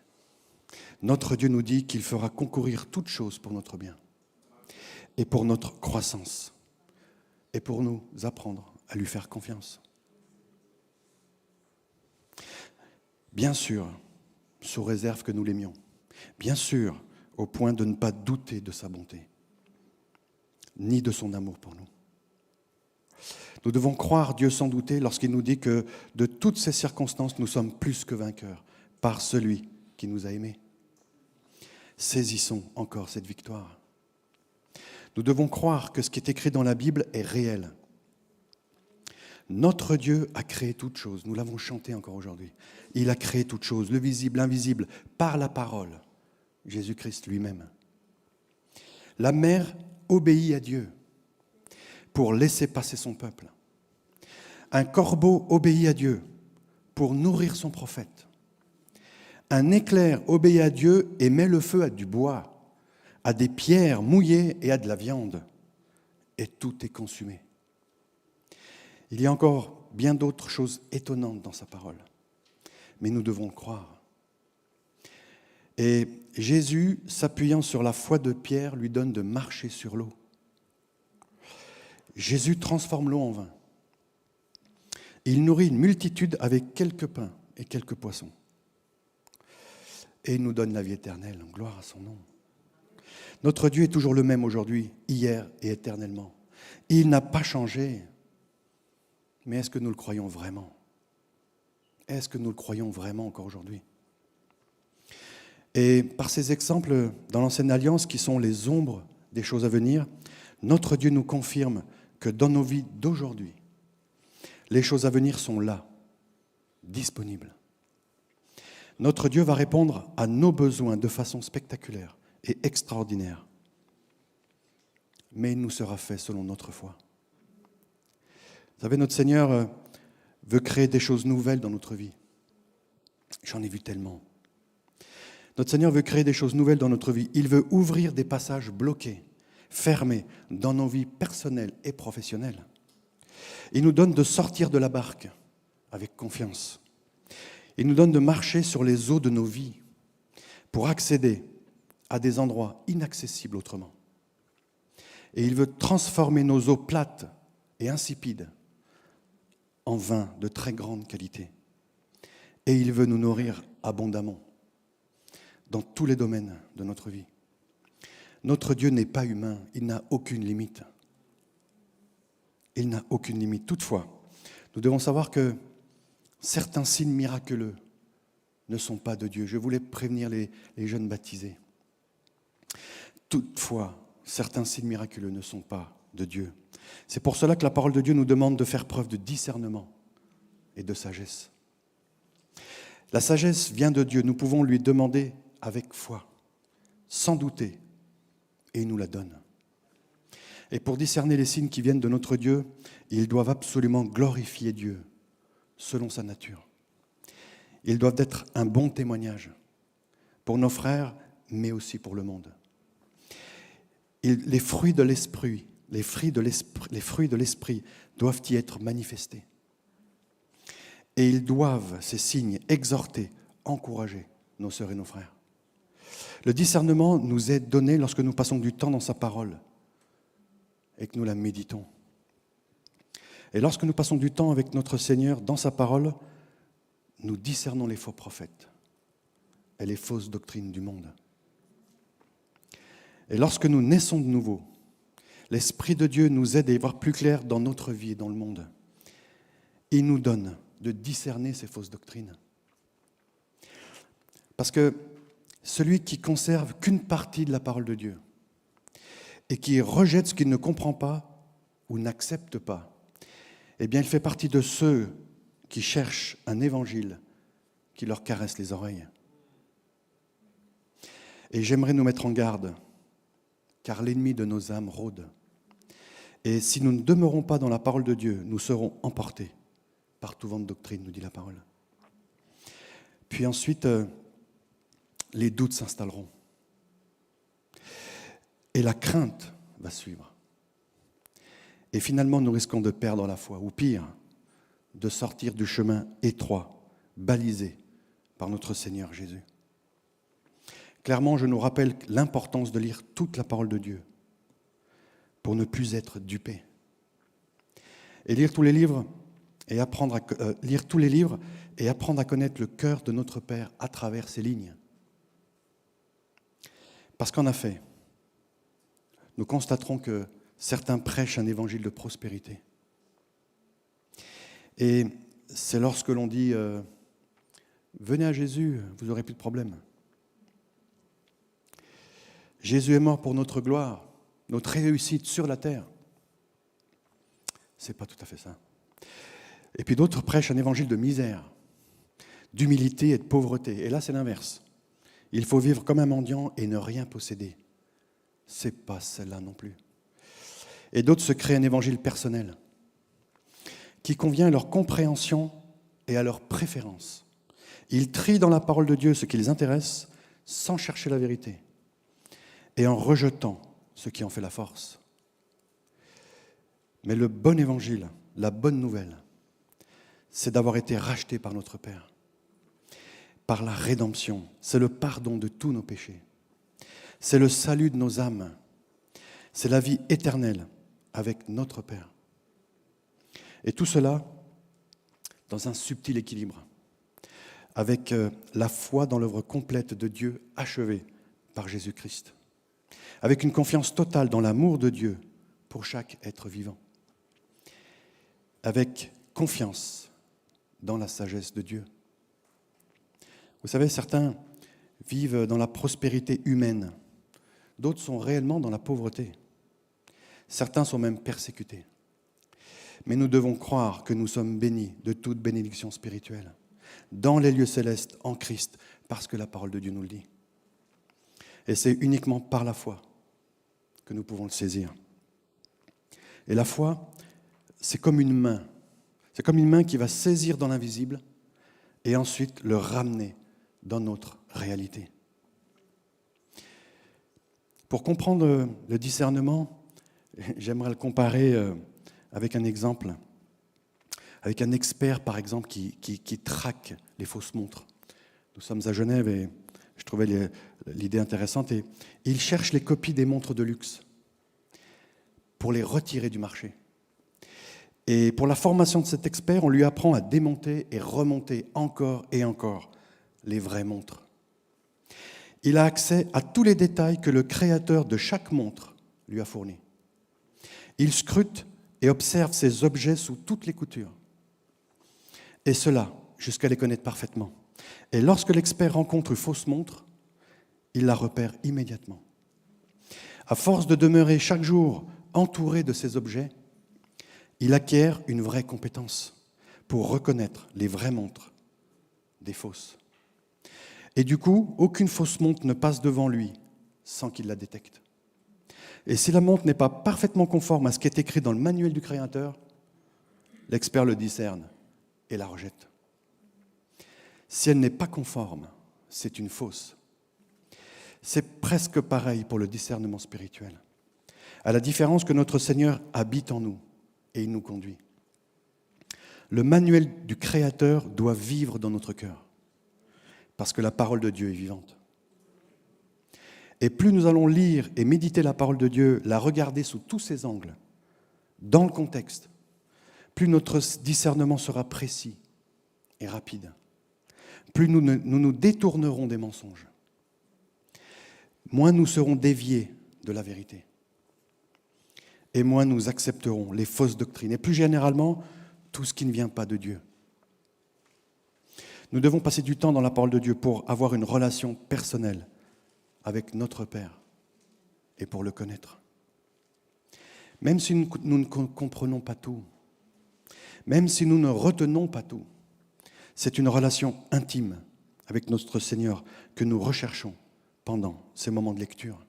Notre Dieu nous dit qu'il fera concourir toutes choses pour notre bien et pour notre croissance et pour nous apprendre à lui faire confiance. Bien sûr, sous réserve que nous l'aimions. Bien sûr, au point de ne pas douter de sa bonté, ni de son amour pour nous. Nous devons croire Dieu sans douter lorsqu'il nous dit que de toutes ces circonstances, nous sommes plus que vainqueurs par celui qui nous a aimés. Saisissons encore cette victoire. Nous devons croire que ce qui est écrit dans la Bible est réel. Notre Dieu a créé toutes choses. Nous l'avons chanté encore aujourd'hui. Il a créé toutes choses, le visible, l'invisible, par la parole. Jésus-Christ lui-même. La mer obéit à Dieu pour laisser passer son peuple. Un corbeau obéit à Dieu pour nourrir son prophète. Un éclair obéit à Dieu et met le feu à du bois, à des pierres mouillées et à de la viande. Et tout est consumé. Il y a encore bien d'autres choses étonnantes dans sa parole, mais nous devons le croire. Et Jésus, s'appuyant sur la foi de Pierre, lui donne de marcher sur l'eau. Jésus transforme l'eau en vin. Il nourrit une multitude avec quelques pains et quelques poissons. Et il nous donne la vie éternelle, gloire à son nom. Notre Dieu est toujours le même aujourd'hui, hier et éternellement. Il n'a pas changé. Mais est-ce que nous le croyons vraiment? Est-ce que nous le croyons vraiment encore aujourd'hui? Et par ces exemples dans l'Ancienne Alliance qui sont les ombres des choses à venir, notre Dieu nous confirme que dans nos vies d'aujourd'hui, les choses à venir sont là, disponibles. Notre Dieu va répondre à nos besoins de façon spectaculaire et extraordinaire. Mais il nous sera fait selon notre foi. Vous savez, notre Seigneur veut créer des choses nouvelles dans notre vie. J'en ai vu tellement. Notre Seigneur veut créer des choses nouvelles dans notre vie. Il veut ouvrir des passages bloqués, fermés, dans nos vies personnelles et professionnelles. Il nous donne de sortir de la barque avec confiance. Il nous donne de marcher sur les eaux de nos vies pour accéder à des endroits inaccessibles autrement. Et il veut transformer nos eaux plates et insipides en vin de très grande qualité. Et il veut nous nourrir abondamment dans tous les domaines de notre vie. Notre Dieu n'est pas humain, il n'a aucune limite. Il n'a aucune limite. Toutefois, nous devons savoir que certains signes miraculeux ne sont pas de Dieu. Je voulais prévenir les jeunes baptisés. Toutefois, certains signes miraculeux ne sont pas de Dieu. C'est pour cela que la parole de Dieu nous demande de faire preuve de discernement et de sagesse. La sagesse vient de Dieu. Nous pouvons lui demander avec foi, sans douter, et il nous la donne. Et pour discerner les signes qui viennent de notre Dieu, ils doivent absolument glorifier Dieu selon sa nature. Ils doivent être un bon témoignage pour nos frères, mais aussi pour le monde. Les fruits de l'esprit, les fruits de l'esprit doivent y être manifestés. Et ils doivent, ces signes, exhorter, encourager nos sœurs et nos frères. Le discernement nous est donné lorsque nous passons du temps dans sa parole et que nous la méditons. Et lorsque nous passons du temps avec notre Seigneur dans sa parole, nous discernons les faux prophètes et les fausses doctrines du monde. Et lorsque nous naissons de nouveau, l'Esprit de Dieu nous aide à y voir plus clair dans notre vie et dans le monde. Il nous donne de discerner ces fausses doctrines. Parce que celui qui conserve qu'une partie de la parole de Dieu et qui rejette ce qu'il ne comprend pas ou n'accepte pas, eh bien, il fait partie de ceux qui cherchent un évangile qui leur caresse les oreilles. Et j'aimerais nous mettre en garde, car l'ennemi de nos âmes rôde. Et si nous ne demeurons pas dans la parole de Dieu, nous serons emportés par tout vent de doctrine, nous dit la parole. Puis ensuite, les doutes s'installeront. Et la crainte va suivre. Et finalement, nous risquons de perdre la foi, ou pire, de sortir du chemin étroit, balisé par notre Seigneur Jésus. Clairement, je nous rappelle l'importance de lire toute la parole de Dieu pour ne plus être dupé. Et lire tous les livres et apprendre à connaître le cœur de notre Père à travers ces lignes. Parce qu'en effet, nous constaterons que certains prêchent un évangile de prospérité. Et c'est lorsque l'on dit « Venez à Jésus, vous n'aurez plus de problème ». Jésus est mort pour notre gloire, notre réussite sur la terre. Ce n'est pas tout à fait ça. Et puis d'autres prêchent un évangile de misère, d'humilité et de pauvreté. Et là, c'est l'inverse. Il faut vivre comme un mendiant et ne rien posséder. C'est pas celle-là non plus. Et d'autres se créent un évangile personnel qui convient à leur compréhension et à leurs préférences. Ils trient dans la parole de Dieu ce qui les intéresse sans chercher la vérité et en rejetant ce qui en fait la force. Mais le bon évangile, la bonne nouvelle, c'est d'avoir été racheté par notre Père, par la rédemption. C'est le pardon de tous nos péchés. C'est le salut de nos âmes. C'est la vie éternelle avec notre Père. Et tout cela dans un subtil équilibre, avec la foi dans l'œuvre complète de Dieu achevée par Jésus-Christ, avec une confiance totale dans l'amour de Dieu pour chaque être vivant, avec confiance dans la sagesse de Dieu. Vous savez, certains vivent dans la prospérité humaine, d'autres sont réellement dans la pauvreté. Certains sont même persécutés. Mais nous devons croire que nous sommes bénis de toute bénédiction spirituelle, dans les lieux célestes, en Christ, parce que la parole de Dieu nous le dit. Et c'est uniquement par la foi que nous pouvons le saisir. Et la foi, c'est comme une main. C'est comme une main qui va saisir dans l'invisible et ensuite le ramener dans notre réalité. Pour comprendre le discernement, j'aimerais le comparer avec un exemple, avec un expert par exemple qui traque les fausses montres. Nous sommes à Genève et je trouvais l'idée intéressante et il cherche les copies des montres de luxe pour les retirer du marché. Et pour la formation de cet expert, on lui apprend à démonter et remonter encore et encore les vraies montres. Il a accès à tous les détails que le créateur de chaque montre lui a fournis. Il scrute et observe ces objets sous toutes les coutures. Et cela, jusqu'à les connaître parfaitement. Et lorsque l'expert rencontre une fausse montre, il la repère immédiatement. À force de demeurer chaque jour entouré de ces objets, il acquiert une vraie compétence pour reconnaître les vraies montres des fausses. Et du coup, aucune fausse montre ne passe devant lui sans qu'il la détecte. Et si la montre n'est pas parfaitement conforme à ce qui est écrit dans le manuel du créateur, l'expert le discerne et la rejette. Si elle n'est pas conforme, c'est une fausse. C'est presque pareil pour le discernement spirituel. À la différence que notre Seigneur habite en nous et il nous conduit. Le manuel du Créateur doit vivre dans notre cœur parce que la parole de Dieu est vivante. Et plus nous allons lire et méditer la parole de Dieu, la regarder sous tous ses angles, dans le contexte, plus notre discernement sera précis et rapide. Plus nous nous détournerons des mensonges. Moins nous serons déviés de la vérité. Et moins nous accepterons les fausses doctrines. Et plus généralement, tout ce qui ne vient pas de Dieu. Nous devons passer du temps dans la parole de Dieu pour avoir une relation personnelle avec notre Père et pour le connaître. Même si nous ne comprenons pas tout, même si nous ne retenons pas tout, c'est une relation intime avec notre Seigneur que nous recherchons pendant ces moments de lecture.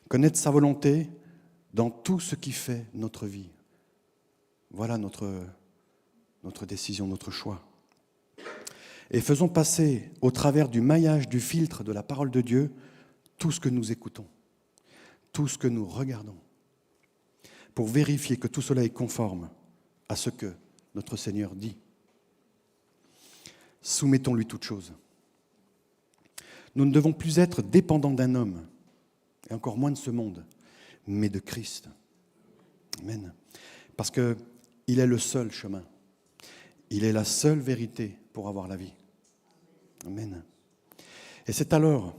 Connaître sa volonté dans tout ce qui fait notre vie. Voilà notre décision, notre choix. Et faisons passer au travers du maillage, du filtre de la parole de Dieu, tout ce que nous écoutons, tout ce que nous regardons, pour vérifier que tout cela est conforme à ce que notre Seigneur dit. Soumettons-lui toutes choses. Nous ne devons plus être dépendants d'un homme, et encore moins de ce monde, mais de Christ. Amen. Parce qu'il est le seul chemin. Il est la seule vérité pour avoir la vie. Amen. Et c'est alors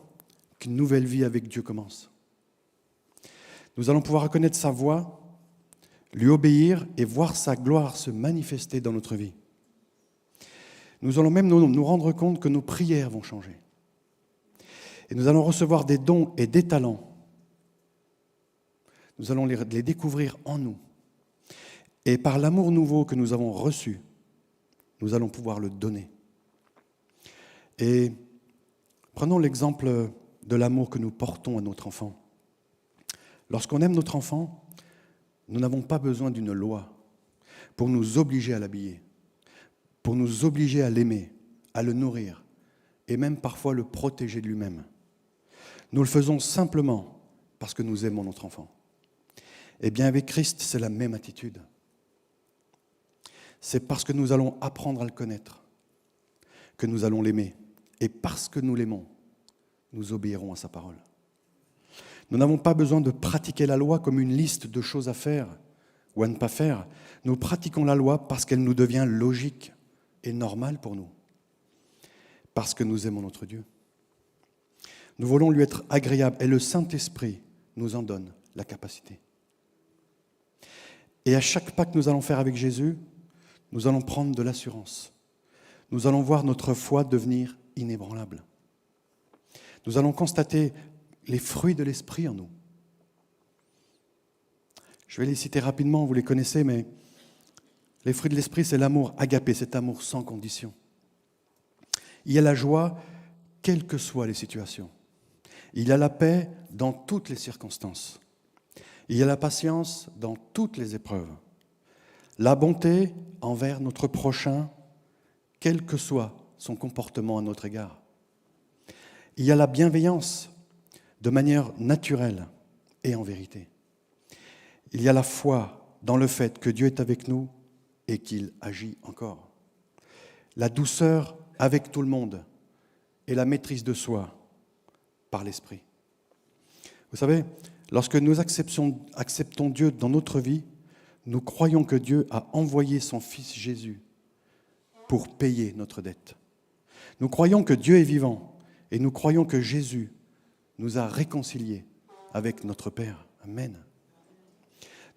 qu'une nouvelle vie avec Dieu commence. Nous allons pouvoir reconnaître sa voix, lui obéir et voir sa gloire se manifester dans notre vie. Nous allons même nous rendre compte que nos prières vont changer. Et nous allons recevoir des dons et des talents. Nous allons les découvrir en nous. Et par l'amour nouveau que nous avons reçu, nous allons pouvoir le donner. Et prenons l'exemple de l'amour que nous portons à notre enfant. Lorsqu'on aime notre enfant, nous n'avons pas besoin d'une loi pour nous obliger à l'habiller, pour nous obliger à l'aimer, à le nourrir, et même parfois le protéger de lui-même. Nous le faisons simplement parce que nous aimons notre enfant. Eh bien, avec Christ, c'est la même attitude. C'est parce que nous allons apprendre à le connaître que nous allons l'aimer. Et parce que nous l'aimons, nous obéirons à sa parole. Nous n'avons pas besoin de pratiquer la loi comme une liste de choses à faire ou à ne pas faire. Nous pratiquons la loi parce qu'elle nous devient logique et normale pour nous. Parce que nous aimons notre Dieu. Nous voulons lui être agréables et le Saint-Esprit nous en donne la capacité. Et à chaque pas que nous allons faire avec Jésus, nous allons prendre de l'assurance. Nous allons voir notre foi devenir inébranlable. Nous allons constater les fruits de l'Esprit en nous. Je vais les citer rapidement, vous les connaissez, mais les fruits de l'Esprit, c'est l'amour agapé, cet amour sans condition. Il y a la joie, quelles que soient les situations. Il y a la paix dans toutes les circonstances. Il y a la patience dans toutes les épreuves. La bonté envers notre prochain, quel que soit son comportement à notre égard. Il y a la bienveillance de manière naturelle et en vérité. Il y a la foi dans le fait que Dieu est avec nous et qu'il agit encore. La douceur avec tout le monde et la maîtrise de soi par l'Esprit. Vous savez, lorsque nous acceptons Dieu dans notre vie, nous croyons que Dieu a envoyé son Fils Jésus pour payer notre dette. Nous croyons que Dieu est vivant et nous croyons que Jésus nous a réconciliés avec notre Père. Amen.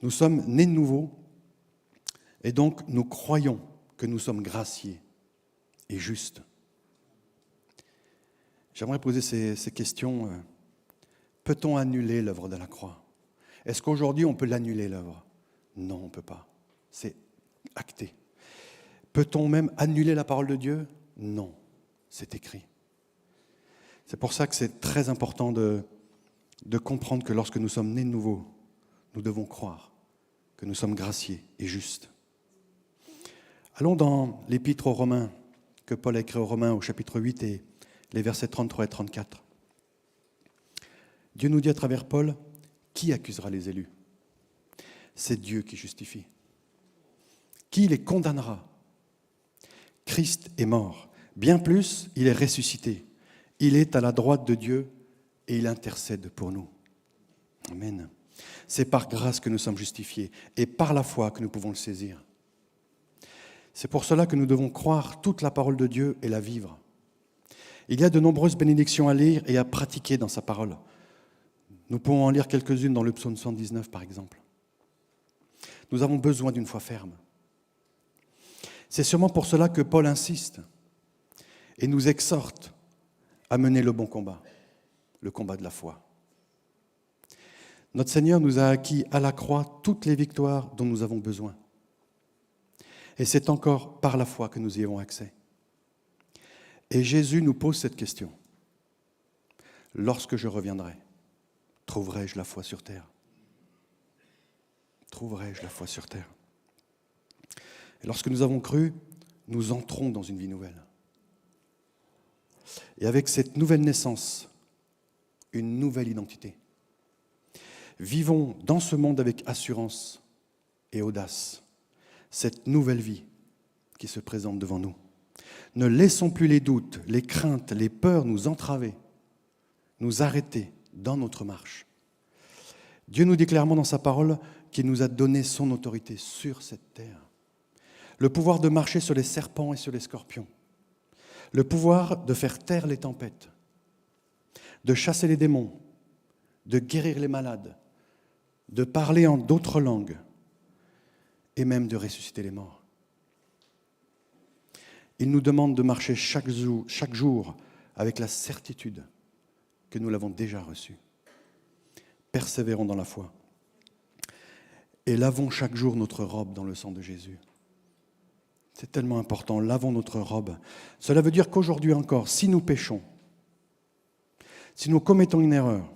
Nous sommes nés de nouveau et donc nous croyons que nous sommes graciés et justes. J'aimerais poser ces questions. Peut-on annuler l'œuvre de la croix? Est-ce qu'aujourd'hui on peut l'annuler, l'œuvre? Non, on ne peut pas. C'est acté. Peut-on même annuler la parole de Dieu? Non, c'est écrit. C'est pour ça que c'est très important de comprendre que lorsque nous sommes nés de nouveau, nous devons croire que nous sommes graciés et justes. Allons dans l'épître aux Romains, que Paul a écrit aux Romains au chapitre 8 et les versets 33 et 34. Dieu nous dit à travers Paul, qui accusera les élus? C'est Dieu qui justifie. Qui les condamnera? Christ est mort. Bien plus, il est ressuscité. Il est à la droite de Dieu et il intercède pour nous. Amen. C'est par grâce que nous sommes justifiés et par la foi que nous pouvons le saisir. C'est pour cela que nous devons croire toute la parole de Dieu et la vivre. Il y a de nombreuses bénédictions à lire et à pratiquer dans sa parole. Nous pouvons en lire quelques-unes dans le psaume 119, par exemple. Nous avons besoin d'une foi ferme. C'est sûrement pour cela que Paul insiste et nous exhorte à mener le bon combat, le combat de la foi. Notre Seigneur nous a acquis à la croix toutes les victoires dont nous avons besoin. Et c'est encore par la foi que nous y avons accès. Et Jésus nous pose cette question. Lorsque je reviendrai, trouverai-je la foi sur terre? Trouverai-je la foi sur terre? Et lorsque nous avons cru, nous entrons dans une vie nouvelle. Et avec cette nouvelle naissance, une nouvelle identité. Vivons dans ce monde avec assurance et audace cette nouvelle vie qui se présente devant nous. Ne laissons plus les doutes, les craintes, les peurs nous entraver, nous arrêter dans notre marche. Dieu nous dit clairement dans sa parole qu'il nous a donné son autorité sur cette terre. Le pouvoir de marcher sur les serpents et sur les scorpions. Le pouvoir de faire taire les tempêtes, de chasser les démons, de guérir les malades, de parler en d'autres langues et même de ressusciter les morts. Il nous demande de marcher chaque jour avec la certitude que nous l'avons déjà reçu. Persévérons dans la foi. et lavons chaque jour notre robe dans le sang de Jésus. C'est tellement important, lavons notre robe. Cela veut dire qu'aujourd'hui encore, si nous péchons, si nous commettons une erreur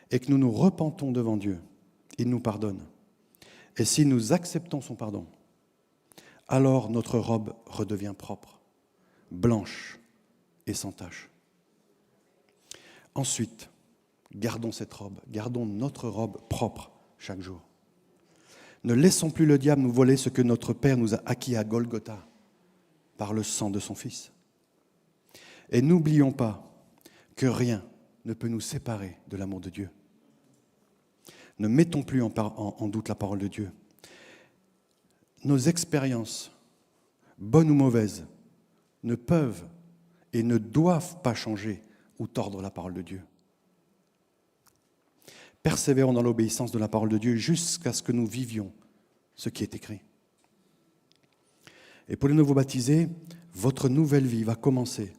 et que nous nous repentons devant Dieu, il nous pardonne. Et si nous acceptons son pardon, alors notre robe redevient propre, blanche et sans tache. Ensuite, gardons cette robe, gardons notre robe propre chaque jour. Ne laissons plus le diable nous voler ce que notre Père nous a acquis à Golgotha par le sang de son Fils. Et n'oublions pas que rien ne peut nous séparer de l'amour de Dieu. Ne mettons plus en doute la parole de Dieu. Nos expériences, bonnes ou mauvaises, ne peuvent et ne doivent pas changer ou tordre la parole de Dieu. Persévérons dans l'obéissance de la parole de Dieu jusqu'à ce que nous vivions ce qui est écrit. Et pour les nouveaux baptisés, votre nouvelle vie va commencer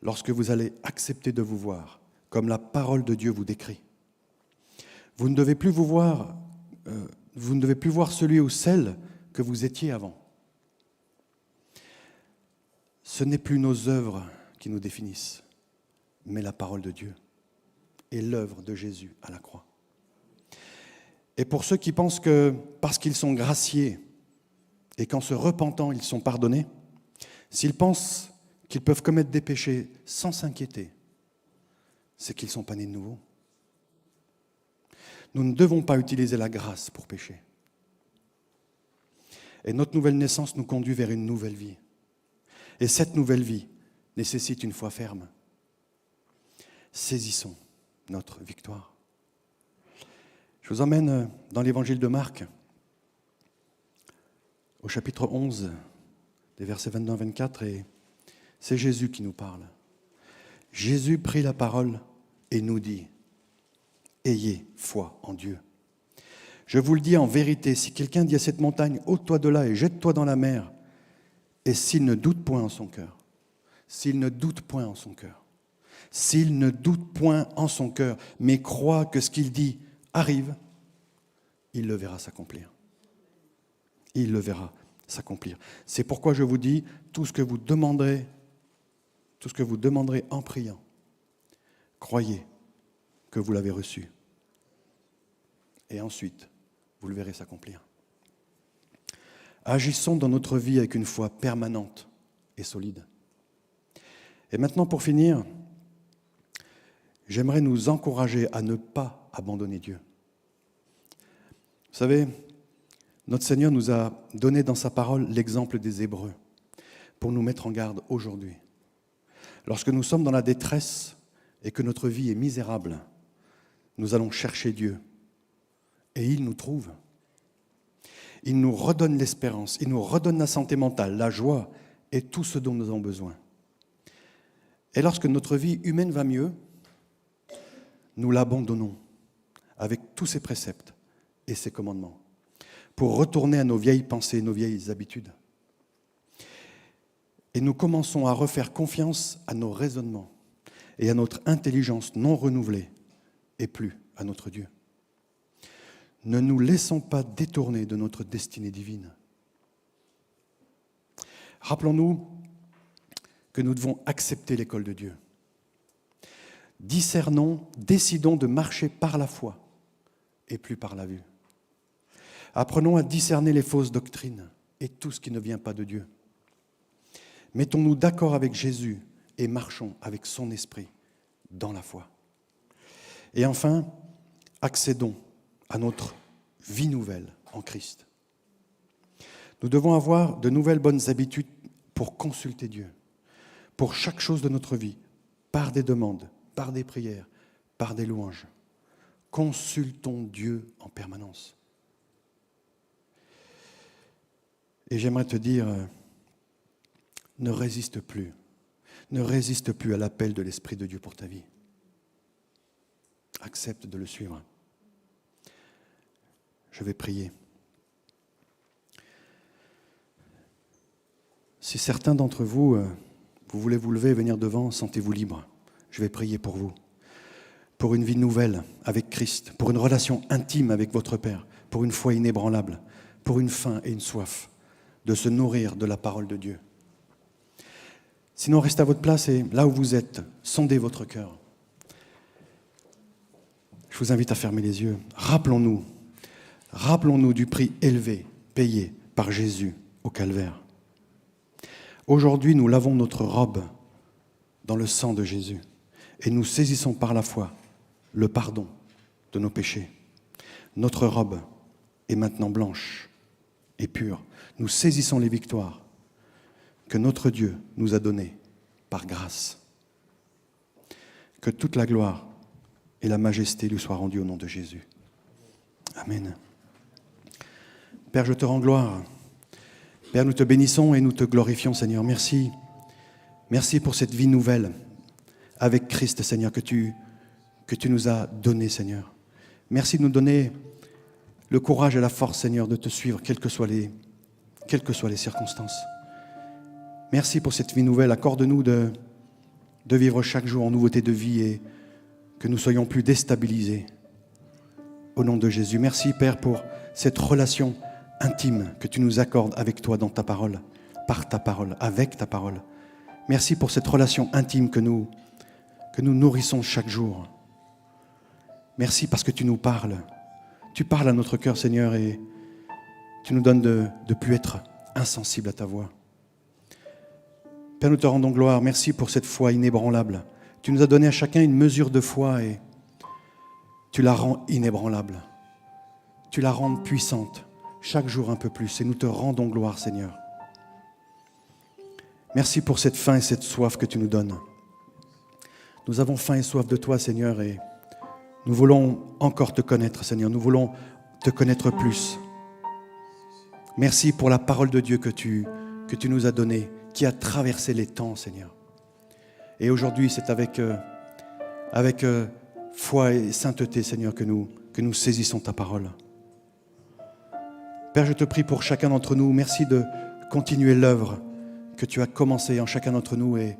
lorsque vous allez accepter de vous voir comme la parole de Dieu vous décrit. Vous ne devez plus voir celui ou celle que vous étiez avant. Ce n'est plus nos œuvres qui nous définissent, mais la parole de Dieu et l'œuvre de Jésus à la croix. Et pour ceux qui pensent que parce qu'ils sont graciés et qu'en se repentant ils sont pardonnés, s'ils pensent qu'ils peuvent commettre des péchés sans s'inquiéter, c'est qu'ils ne sont pas nés de nouveau. Nous ne devons pas utiliser la grâce pour pécher. Et notre nouvelle naissance nous conduit vers une nouvelle vie. Et cette nouvelle vie nécessite une foi ferme. Saisissons notre victoire. Je vous emmène dans l'évangile de Marc, au chapitre 11, des versets 22 à 24, et c'est Jésus qui nous parle. Jésus prit la parole et nous dit, « Ayez foi en Dieu. Je vous le dis en vérité, si quelqu'un dit à cette montagne, ôte-toi de là et jette-toi dans la mer, et s'il ne doute point en son cœur, s'il ne doute point en son cœur, s'il ne doute point en son cœur, mais croit que ce qu'il dit arrive, il le verra s'accomplir. Il le verra s'accomplir. C'est pourquoi je vous dis, tout ce que vous demanderez en priant, croyez que vous l'avez reçu. Et ensuite, vous le verrez s'accomplir. Agissons dans notre vie avec une foi permanente et solide. Et maintenant, pour finir, j'aimerais nous encourager à ne pas abandonner Dieu. Vous savez, notre Seigneur nous a donné dans sa parole l'exemple des Hébreux pour nous mettre en garde aujourd'hui. Lorsque nous sommes dans la détresse et que notre vie est misérable, nous allons chercher Dieu et il nous trouve. Il nous redonne l'espérance, il nous redonne la santé mentale, la joie et tout ce dont nous avons besoin. Et lorsque notre vie humaine va mieux, nous l'abandonnons avec tous ses préceptes et ses commandements pour retourner à nos vieilles pensées, nos vieilles habitudes. Et nous commençons à refaire confiance à nos raisonnements et à notre intelligence non renouvelée et plus à notre Dieu. Ne nous laissons pas détourner de notre destinée divine. Rappelons-nous que nous devons accepter l'école de Dieu. Discernons, décidons de marcher par la foi et plus par la vue. Apprenons à discerner les fausses doctrines et tout ce qui ne vient pas de Dieu. Mettons-nous d'accord avec Jésus et marchons avec son esprit dans la foi. Et enfin, accédons à notre vie nouvelle en Christ. Nous devons avoir de nouvelles bonnes habitudes pour consulter Dieu, pour chaque chose de notre vie, par des demandes, par des prières, par des louanges. Consultons Dieu en permanence. Et j'aimerais te dire, ne résiste plus à l'appel de l'Esprit de Dieu pour ta vie. Accepte de le suivre. Je vais prier. Si certains d'entre vous, vous voulez vous lever et venir devant, sentez-vous libre. Je vais prier pour vous. Pour une vie nouvelle avec Christ, pour une relation intime avec votre Père, pour une foi inébranlable, pour une faim et une soif de se nourrir de la parole de Dieu. Sinon, restez à votre place et là où vous êtes, sondez votre cœur. Je vous invite à fermer les yeux. Rappelons-nous du prix élevé payé par Jésus au calvaire. Aujourd'hui, nous lavons notre robe dans le sang de Jésus et nous saisissons par la foi le pardon de nos péchés. Notre robe est maintenant blanche et pure. Nous saisissons les victoires que notre Dieu nous a données par grâce. Que toute la gloire et la majesté lui soient rendues au nom de Jésus. Amen. Père, je te rends gloire. Père, nous te bénissons et nous te glorifions, Seigneur. Merci. Merci pour cette vie nouvelle avec Christ, Seigneur, que tu nous as donnée, Seigneur. Merci de nous donner le courage et la force, Seigneur, de te suivre, quelles que soient les circonstances. Merci pour cette vie nouvelle. Accorde-nous de vivre chaque jour en nouveauté de vie et que nous soyons plus déstabilisés. Au nom de Jésus. Merci, Père, pour cette relation intime que tu nous accordes avec toi dans ta parole, par ta parole, avec ta parole. Merci pour cette relation intime que nous nourrissons chaque jour. Merci parce que tu nous parles. Tu parles à notre cœur, Seigneur, et tu nous donnes de ne plus être insensibles à ta voix. Père, nous te rendons gloire. Merci pour cette foi inébranlable. Tu nous as donné à chacun une mesure de foi et tu la rends inébranlable. Tu la rends puissante, chaque jour un peu plus. Et nous te rendons gloire, Seigneur. Merci pour cette faim et cette soif que tu nous donnes. Nous avons faim et soif de toi, Seigneur, et nous voulons encore te connaître, Seigneur. Nous voulons te connaître plus. Merci pour la parole de Dieu que tu nous as donnée, qui a traversé les temps, Seigneur. Et aujourd'hui, c'est avec foi et sainteté, Seigneur, que nous saisissons ta parole. Père, je te prie pour chacun d'entre nous. Merci de continuer l'œuvre que tu as commencée en chacun d'entre nous et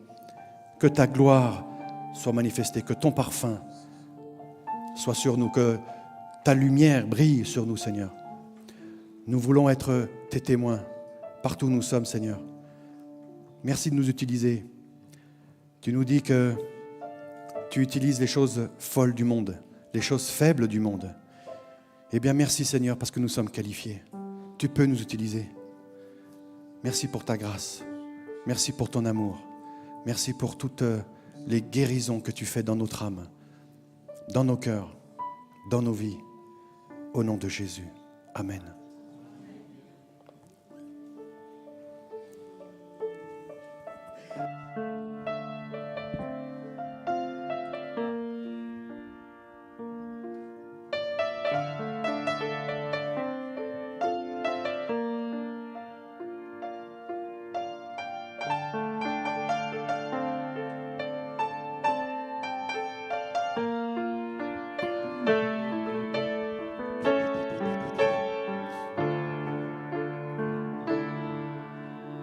que ta gloire soit manifestée, que ton parfum soit sur nous, que ta lumière brille sur nous, Seigneur. Nous voulons être tes témoins partout où nous sommes, Seigneur. Merci de nous utiliser. Tu nous dis que tu utilises les choses folles du monde, les choses faibles du monde. Eh bien, merci, Seigneur, parce que nous sommes qualifiés. Tu peux nous utiliser. Merci pour ta grâce. Merci pour ton amour. Merci pour toutes les guérisons que tu fais dans notre âme, dans nos cœurs, dans nos vies. Au nom de Jésus. Amen.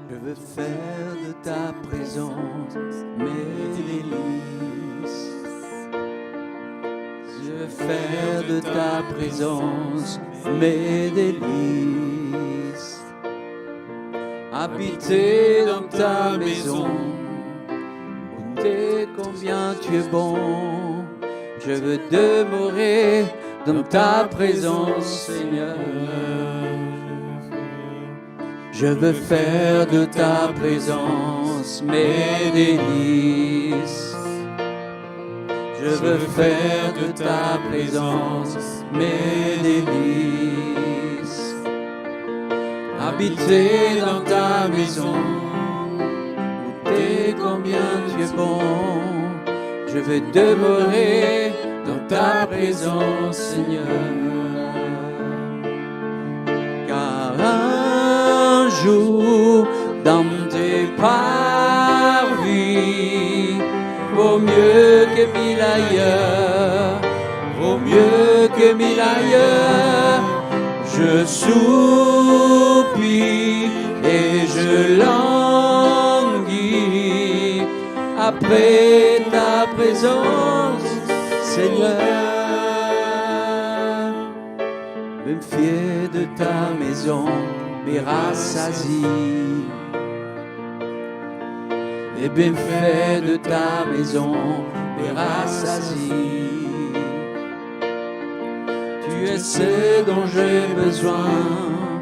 Je veux faire de ta présence mes délices. Je veux faire de ta présence mes délices. Habiter dans ta maison, goûter combien tu es bon. Je veux demeurer dans ta présence, Seigneur. Je veux faire de ta présence mes délices. Je veux faire de ta présence mes délices. Habiter dans ta maison, goûter combien tu es bon. Je veux demeurer dans ta présence, Seigneur. Car un jour dans tes parvis vaut mieux que mille ailleurs, vaut mieux que mille ailleurs. Je soupire et je languis après ta présence, Seigneur. bienfaits de ta maison me rassasient. Les bienfaits de ta maison me rassasient. Tu es ce dont j'ai besoin,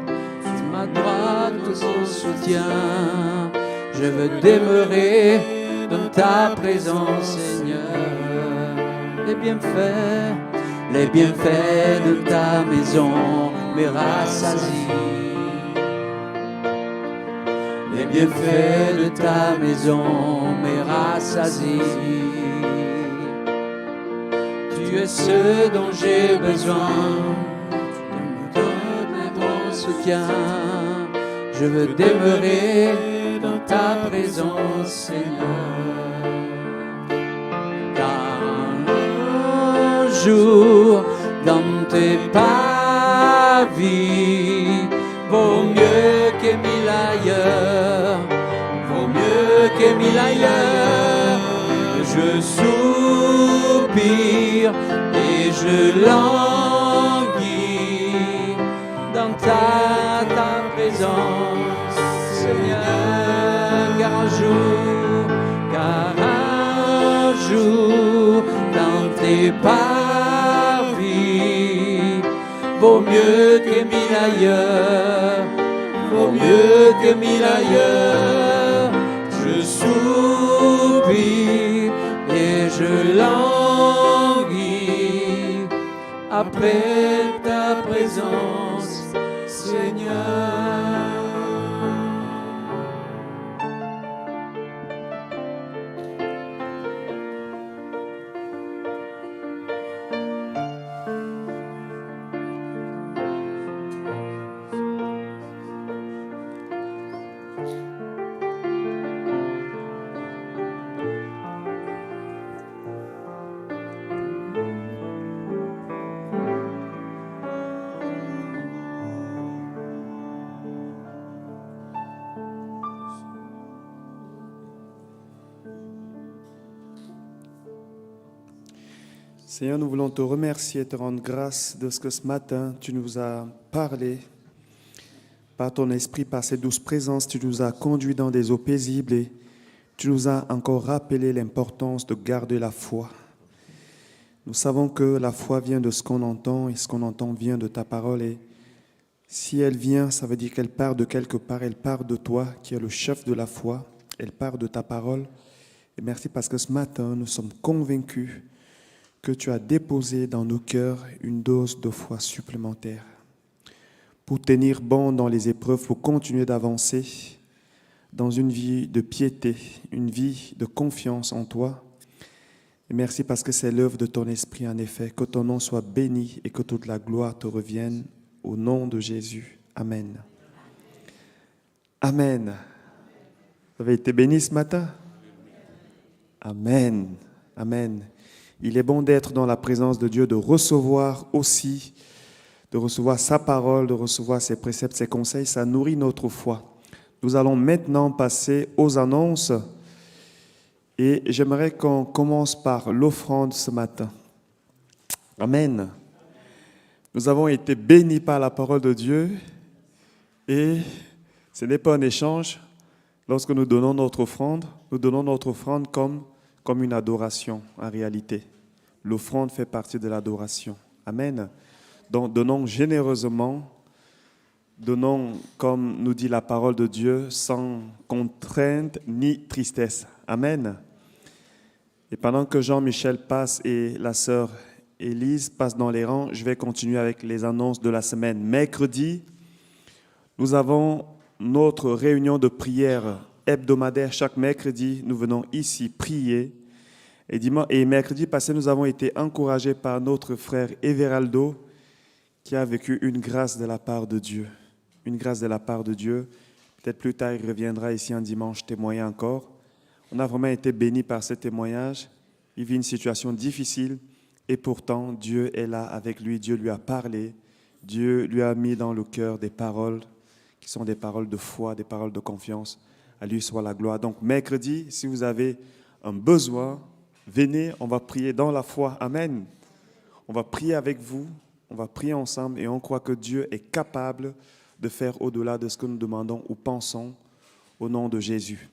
tu ma droite, mon soutien. Je veux demeurer dans ta présence, Seigneur. Les bienfaits de ta maison me rassasient. Les bienfaits de ta maison me rassasient. Tu es ce dont j'ai besoin, tu me donnes ton soutien. Je veux demeurer dans ta présence, Seigneur. Car un jour dans tes parvis vaut mieux que mille ailleurs, vaut mieux que mille ailleurs. Je soupire et je languis dans ta présence, Seigneur. Car un jour dans tes parvis vaut mieux que mille ailleurs, vaut mieux que mille ailleurs. Je soupire et je languis après ta présence, Seigneur. Seigneur, nous voulons te remercier et te rendre grâce de ce que ce matin, tu nous as parlé par ton esprit, par cette douce présence, tu nous as conduits dans des eaux paisibles et tu nous as encore rappelé l'importance de garder la foi. Nous savons que la foi vient de ce qu'on entend et ce qu'on entend vient de ta parole. Et si elle vient, ça veut dire qu'elle part de quelque part, elle part de toi qui es le chef de la foi, elle part de ta parole. Et merci parce que ce matin, nous sommes convaincus que tu as déposé dans nos cœurs une dose de foi supplémentaire pour tenir bon dans les épreuves, pour continuer d'avancer dans une vie de piété, une vie de confiance en toi. Et merci parce que c'est l'œuvre de ton esprit en effet. Que ton nom soit béni et que toute la gloire te revienne au nom de Jésus. Amen. Amen. Vous avez été bénis ce matin? Amen. Amen. Il est bon d'être dans la présence de Dieu, de recevoir aussi, de recevoir sa parole, de recevoir ses préceptes, ses conseils. Ça nourrit notre foi. Nous allons maintenant passer aux annonces. Et j'aimerais qu'on commence par l'offrande ce matin. Amen. Nous avons été bénis par la parole de Dieu. Et ce n'est pas un échange. Lorsque nous donnons notre offrande comme une adoration en réalité. L'offrande fait partie de l'adoration. Amen. Donc, donnons généreusement, donnons, comme nous dit la parole de Dieu, sans contrainte ni tristesse. Amen. Et pendant que Jean-Michel passe et la sœur Élise passe dans les rangs, je vais continuer avec les annonces de la semaine. Mercredi, nous avons notre réunion de prière hebdomadaire. Chaque mercredi, nous venons ici prier. Et mercredi passé, nous avons été encouragés par notre frère Everaldo qui a vécu une grâce de la part de Dieu. Une grâce de la part de Dieu. Peut-être plus tard, il reviendra ici un dimanche témoigner encore. On a vraiment été bénis par ce témoignage. Il vit une situation difficile et pourtant, Dieu est là avec lui. Dieu lui a parlé. Dieu lui a mis dans le cœur des paroles qui sont des paroles de foi, des paroles de confiance. À lui soit la gloire. Donc, mercredi, si vous avez un besoin, venez, on va prier dans la foi. Amen. On va prier avec vous. on va prier ensemble et on croit que Dieu est capable de faire au-delà de ce que nous demandons ou pensons au nom de Jésus.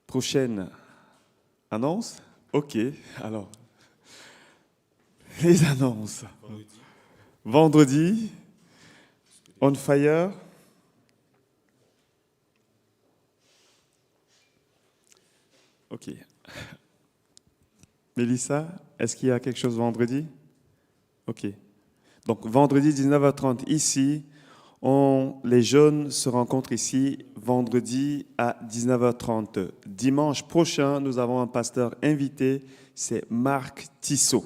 Prochaine annonce. Ok, alors, les annonces. Vendredi, On Fire. Ok. Mélissa, est-ce qu'il y a quelque chose vendredi? Ok. Donc, vendredi 19h30 ici, les jeunes se rencontrent ici vendredi à 19h30. Dimanche prochain, nous avons un pasteur invité, c'est Marc Tissot.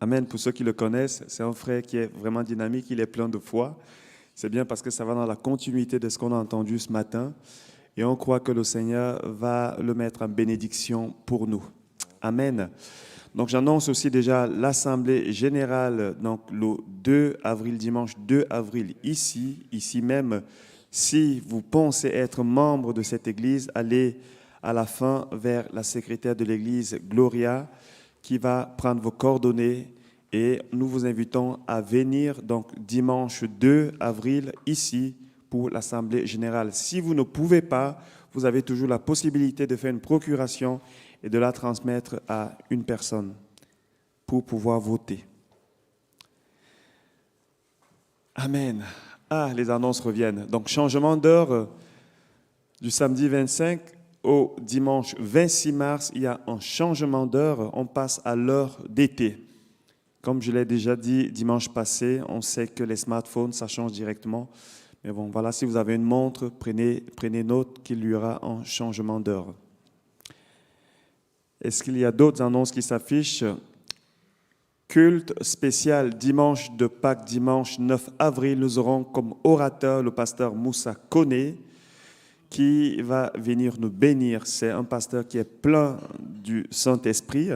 Amen, pour ceux qui le connaissent, c'est un frère qui est vraiment dynamique, il est plein de foi. C'est bien parce que ça va dans la continuité de ce qu'on a entendu ce matin. Et on croit que le Seigneur va le mettre en bénédiction pour nous. Amen. Donc j'annonce aussi déjà l'Assemblée générale, donc le 2 avril, dimanche 2 avril, ici même. Si vous pensez être membre de cette église, allez à la fin vers la secrétaire de l'église, Gloria, qui va prendre vos coordonnées et nous vous invitons à venir donc dimanche 2 avril ici pour l'Assemblée générale. Si vous ne pouvez pas, vous avez toujours la possibilité de faire une procuration et de la transmettre à une personne pour pouvoir voter. Amen. Ah, les annonces reviennent. Donc, changement d'heure du samedi 25 au dimanche 26 mars, il y a un changement d'heure. On passe à l'heure d'été. Comme je l'ai déjà dit dimanche passé, on sait que les smartphones, ça change directement. Mais bon, voilà, si vous avez une montre, prenez note qu'il y aura un changement d'heure. Est-ce qu'il y a d'autres annonces qui s'affichent? Culte spécial dimanche de Pâques, dimanche 9 avril, nous aurons comme orateur le pasteur Moussa Koné qui va venir nous bénir. C'est un pasteur qui est plein du Saint-Esprit.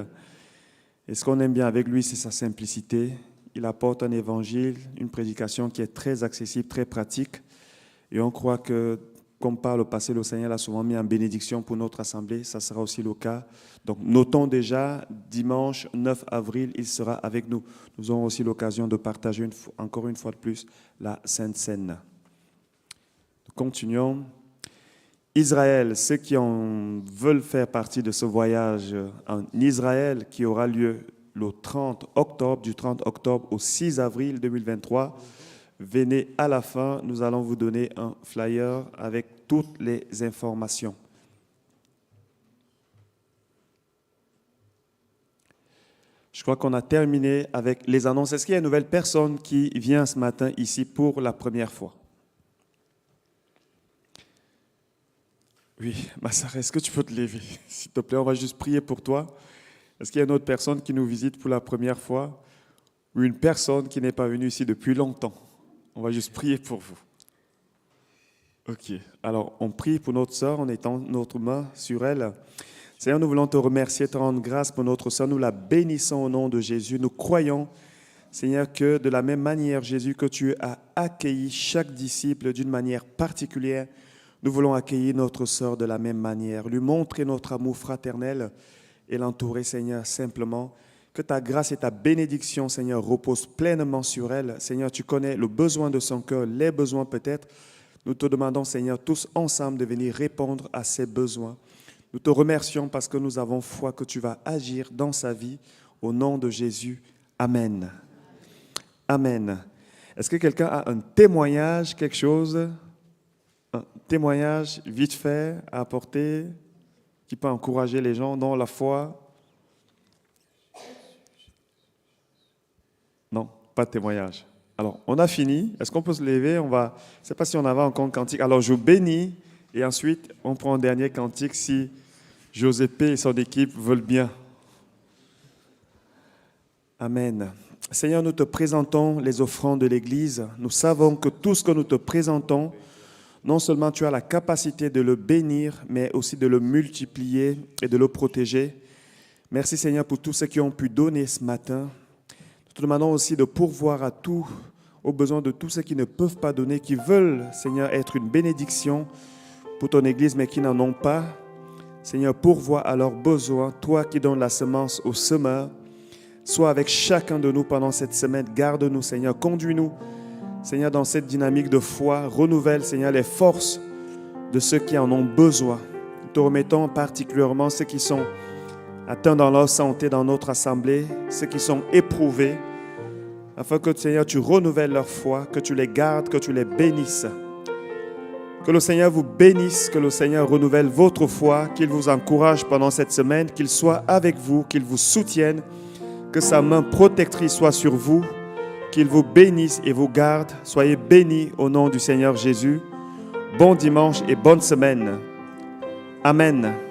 Et ce qu'on aime bien avec lui, c'est sa simplicité. Il apporte un évangile, une prédication qui est très accessible, très pratique. Et on croit que, comme par le passé, le Seigneur l'a souvent mis en bénédiction pour notre assemblée. Ça sera aussi le cas. Donc, notons déjà, dimanche 9 avril, il sera avec nous. Nous aurons aussi l'occasion de partager encore une fois de plus la Sainte Seine. Nous continuons. Israël, ceux qui veulent faire partie de ce voyage en Israël qui aura lieu le 30 octobre, du 30 octobre au 6 avril 2023, venez à la fin, nous allons vous donner un flyer avec toutes les informations. Je crois qu'on a terminé avec les annonces. Est-ce qu'il y a une nouvelle personne qui vient ce matin ici pour la première fois? Oui, Massara, est-ce que tu peux te lever? S'il te plaît, on va juste prier pour toi. Est-ce qu'il y a une autre personne qui nous visite pour la première fois? Ou une personne qui n'est pas venue ici depuis longtemps? On va juste prier pour vous. Ok, alors on prie pour notre sœur en étendant notre main sur elle. Seigneur, nous voulons te remercier, te rendre grâce pour notre sœur. Nous la bénissons au nom de Jésus. Nous croyons, Seigneur, que de la même manière, Jésus, que tu as accueilli chaque disciple d'une manière particulière, nous voulons accueillir notre sœur de la même manière, lui montrer notre amour fraternel et l'entourer, Seigneur, simplement. Que ta grâce et ta bénédiction, Seigneur, reposent pleinement sur elle. Seigneur, tu connais le besoin de son cœur, les besoins peut-être. Nous te demandons, Seigneur, tous ensemble de venir répondre à ses besoins. Nous te remercions parce que nous avons foi que tu vas agir dans sa vie. Au nom de Jésus, Amen. Amen. Est-ce que quelqu'un a un témoignage, quelque chose? Un témoignage vite fait à apporter qui peut encourager les gens dans la foi? Non, pas de témoignage. Alors, on a fini. Est-ce qu'on peut se lever? Je ne sais pas si on avait encore un cantique. Alors, je bénis et ensuite, on prend un dernier cantique si Joséph et son équipe veulent bien. Amen. Seigneur, nous te présentons les offrandes de l'Église. Nous savons que tout ce que nous te présentons, non seulement tu as la capacité de le bénir, mais aussi de le multiplier et de le protéger. Merci Seigneur pour tous ceux qui ont pu donner ce matin. Nous te demandons aussi de pourvoir à tout, aux besoins de tous ceux qui ne peuvent pas donner, qui veulent, Seigneur, être une bénédiction pour ton Église, mais qui n'en ont pas. Seigneur, pourvois à leurs besoins, toi qui donnes la semence au semeur. Sois avec chacun de nous pendant cette semaine. Garde-nous, Seigneur. Conduis-nous, Seigneur, dans cette dynamique de foi. Renouvelle, Seigneur, les forces de ceux qui en ont besoin. Nous te remettons particulièrement ceux qui sont atteints dans leur santé dans notre assemblée, ceux qui sont éprouvés, afin que, Seigneur, tu renouvelles leur foi, que tu les gardes, que tu les bénisses. Que le Seigneur vous bénisse, que le Seigneur renouvelle votre foi, qu'il vous encourage pendant cette semaine, qu'il soit avec vous, qu'il vous soutienne, que sa main protectrice soit sur vous, qu'il vous bénisse et vous garde. Soyez bénis au nom du Seigneur Jésus. Bon dimanche et bonne semaine. Amen.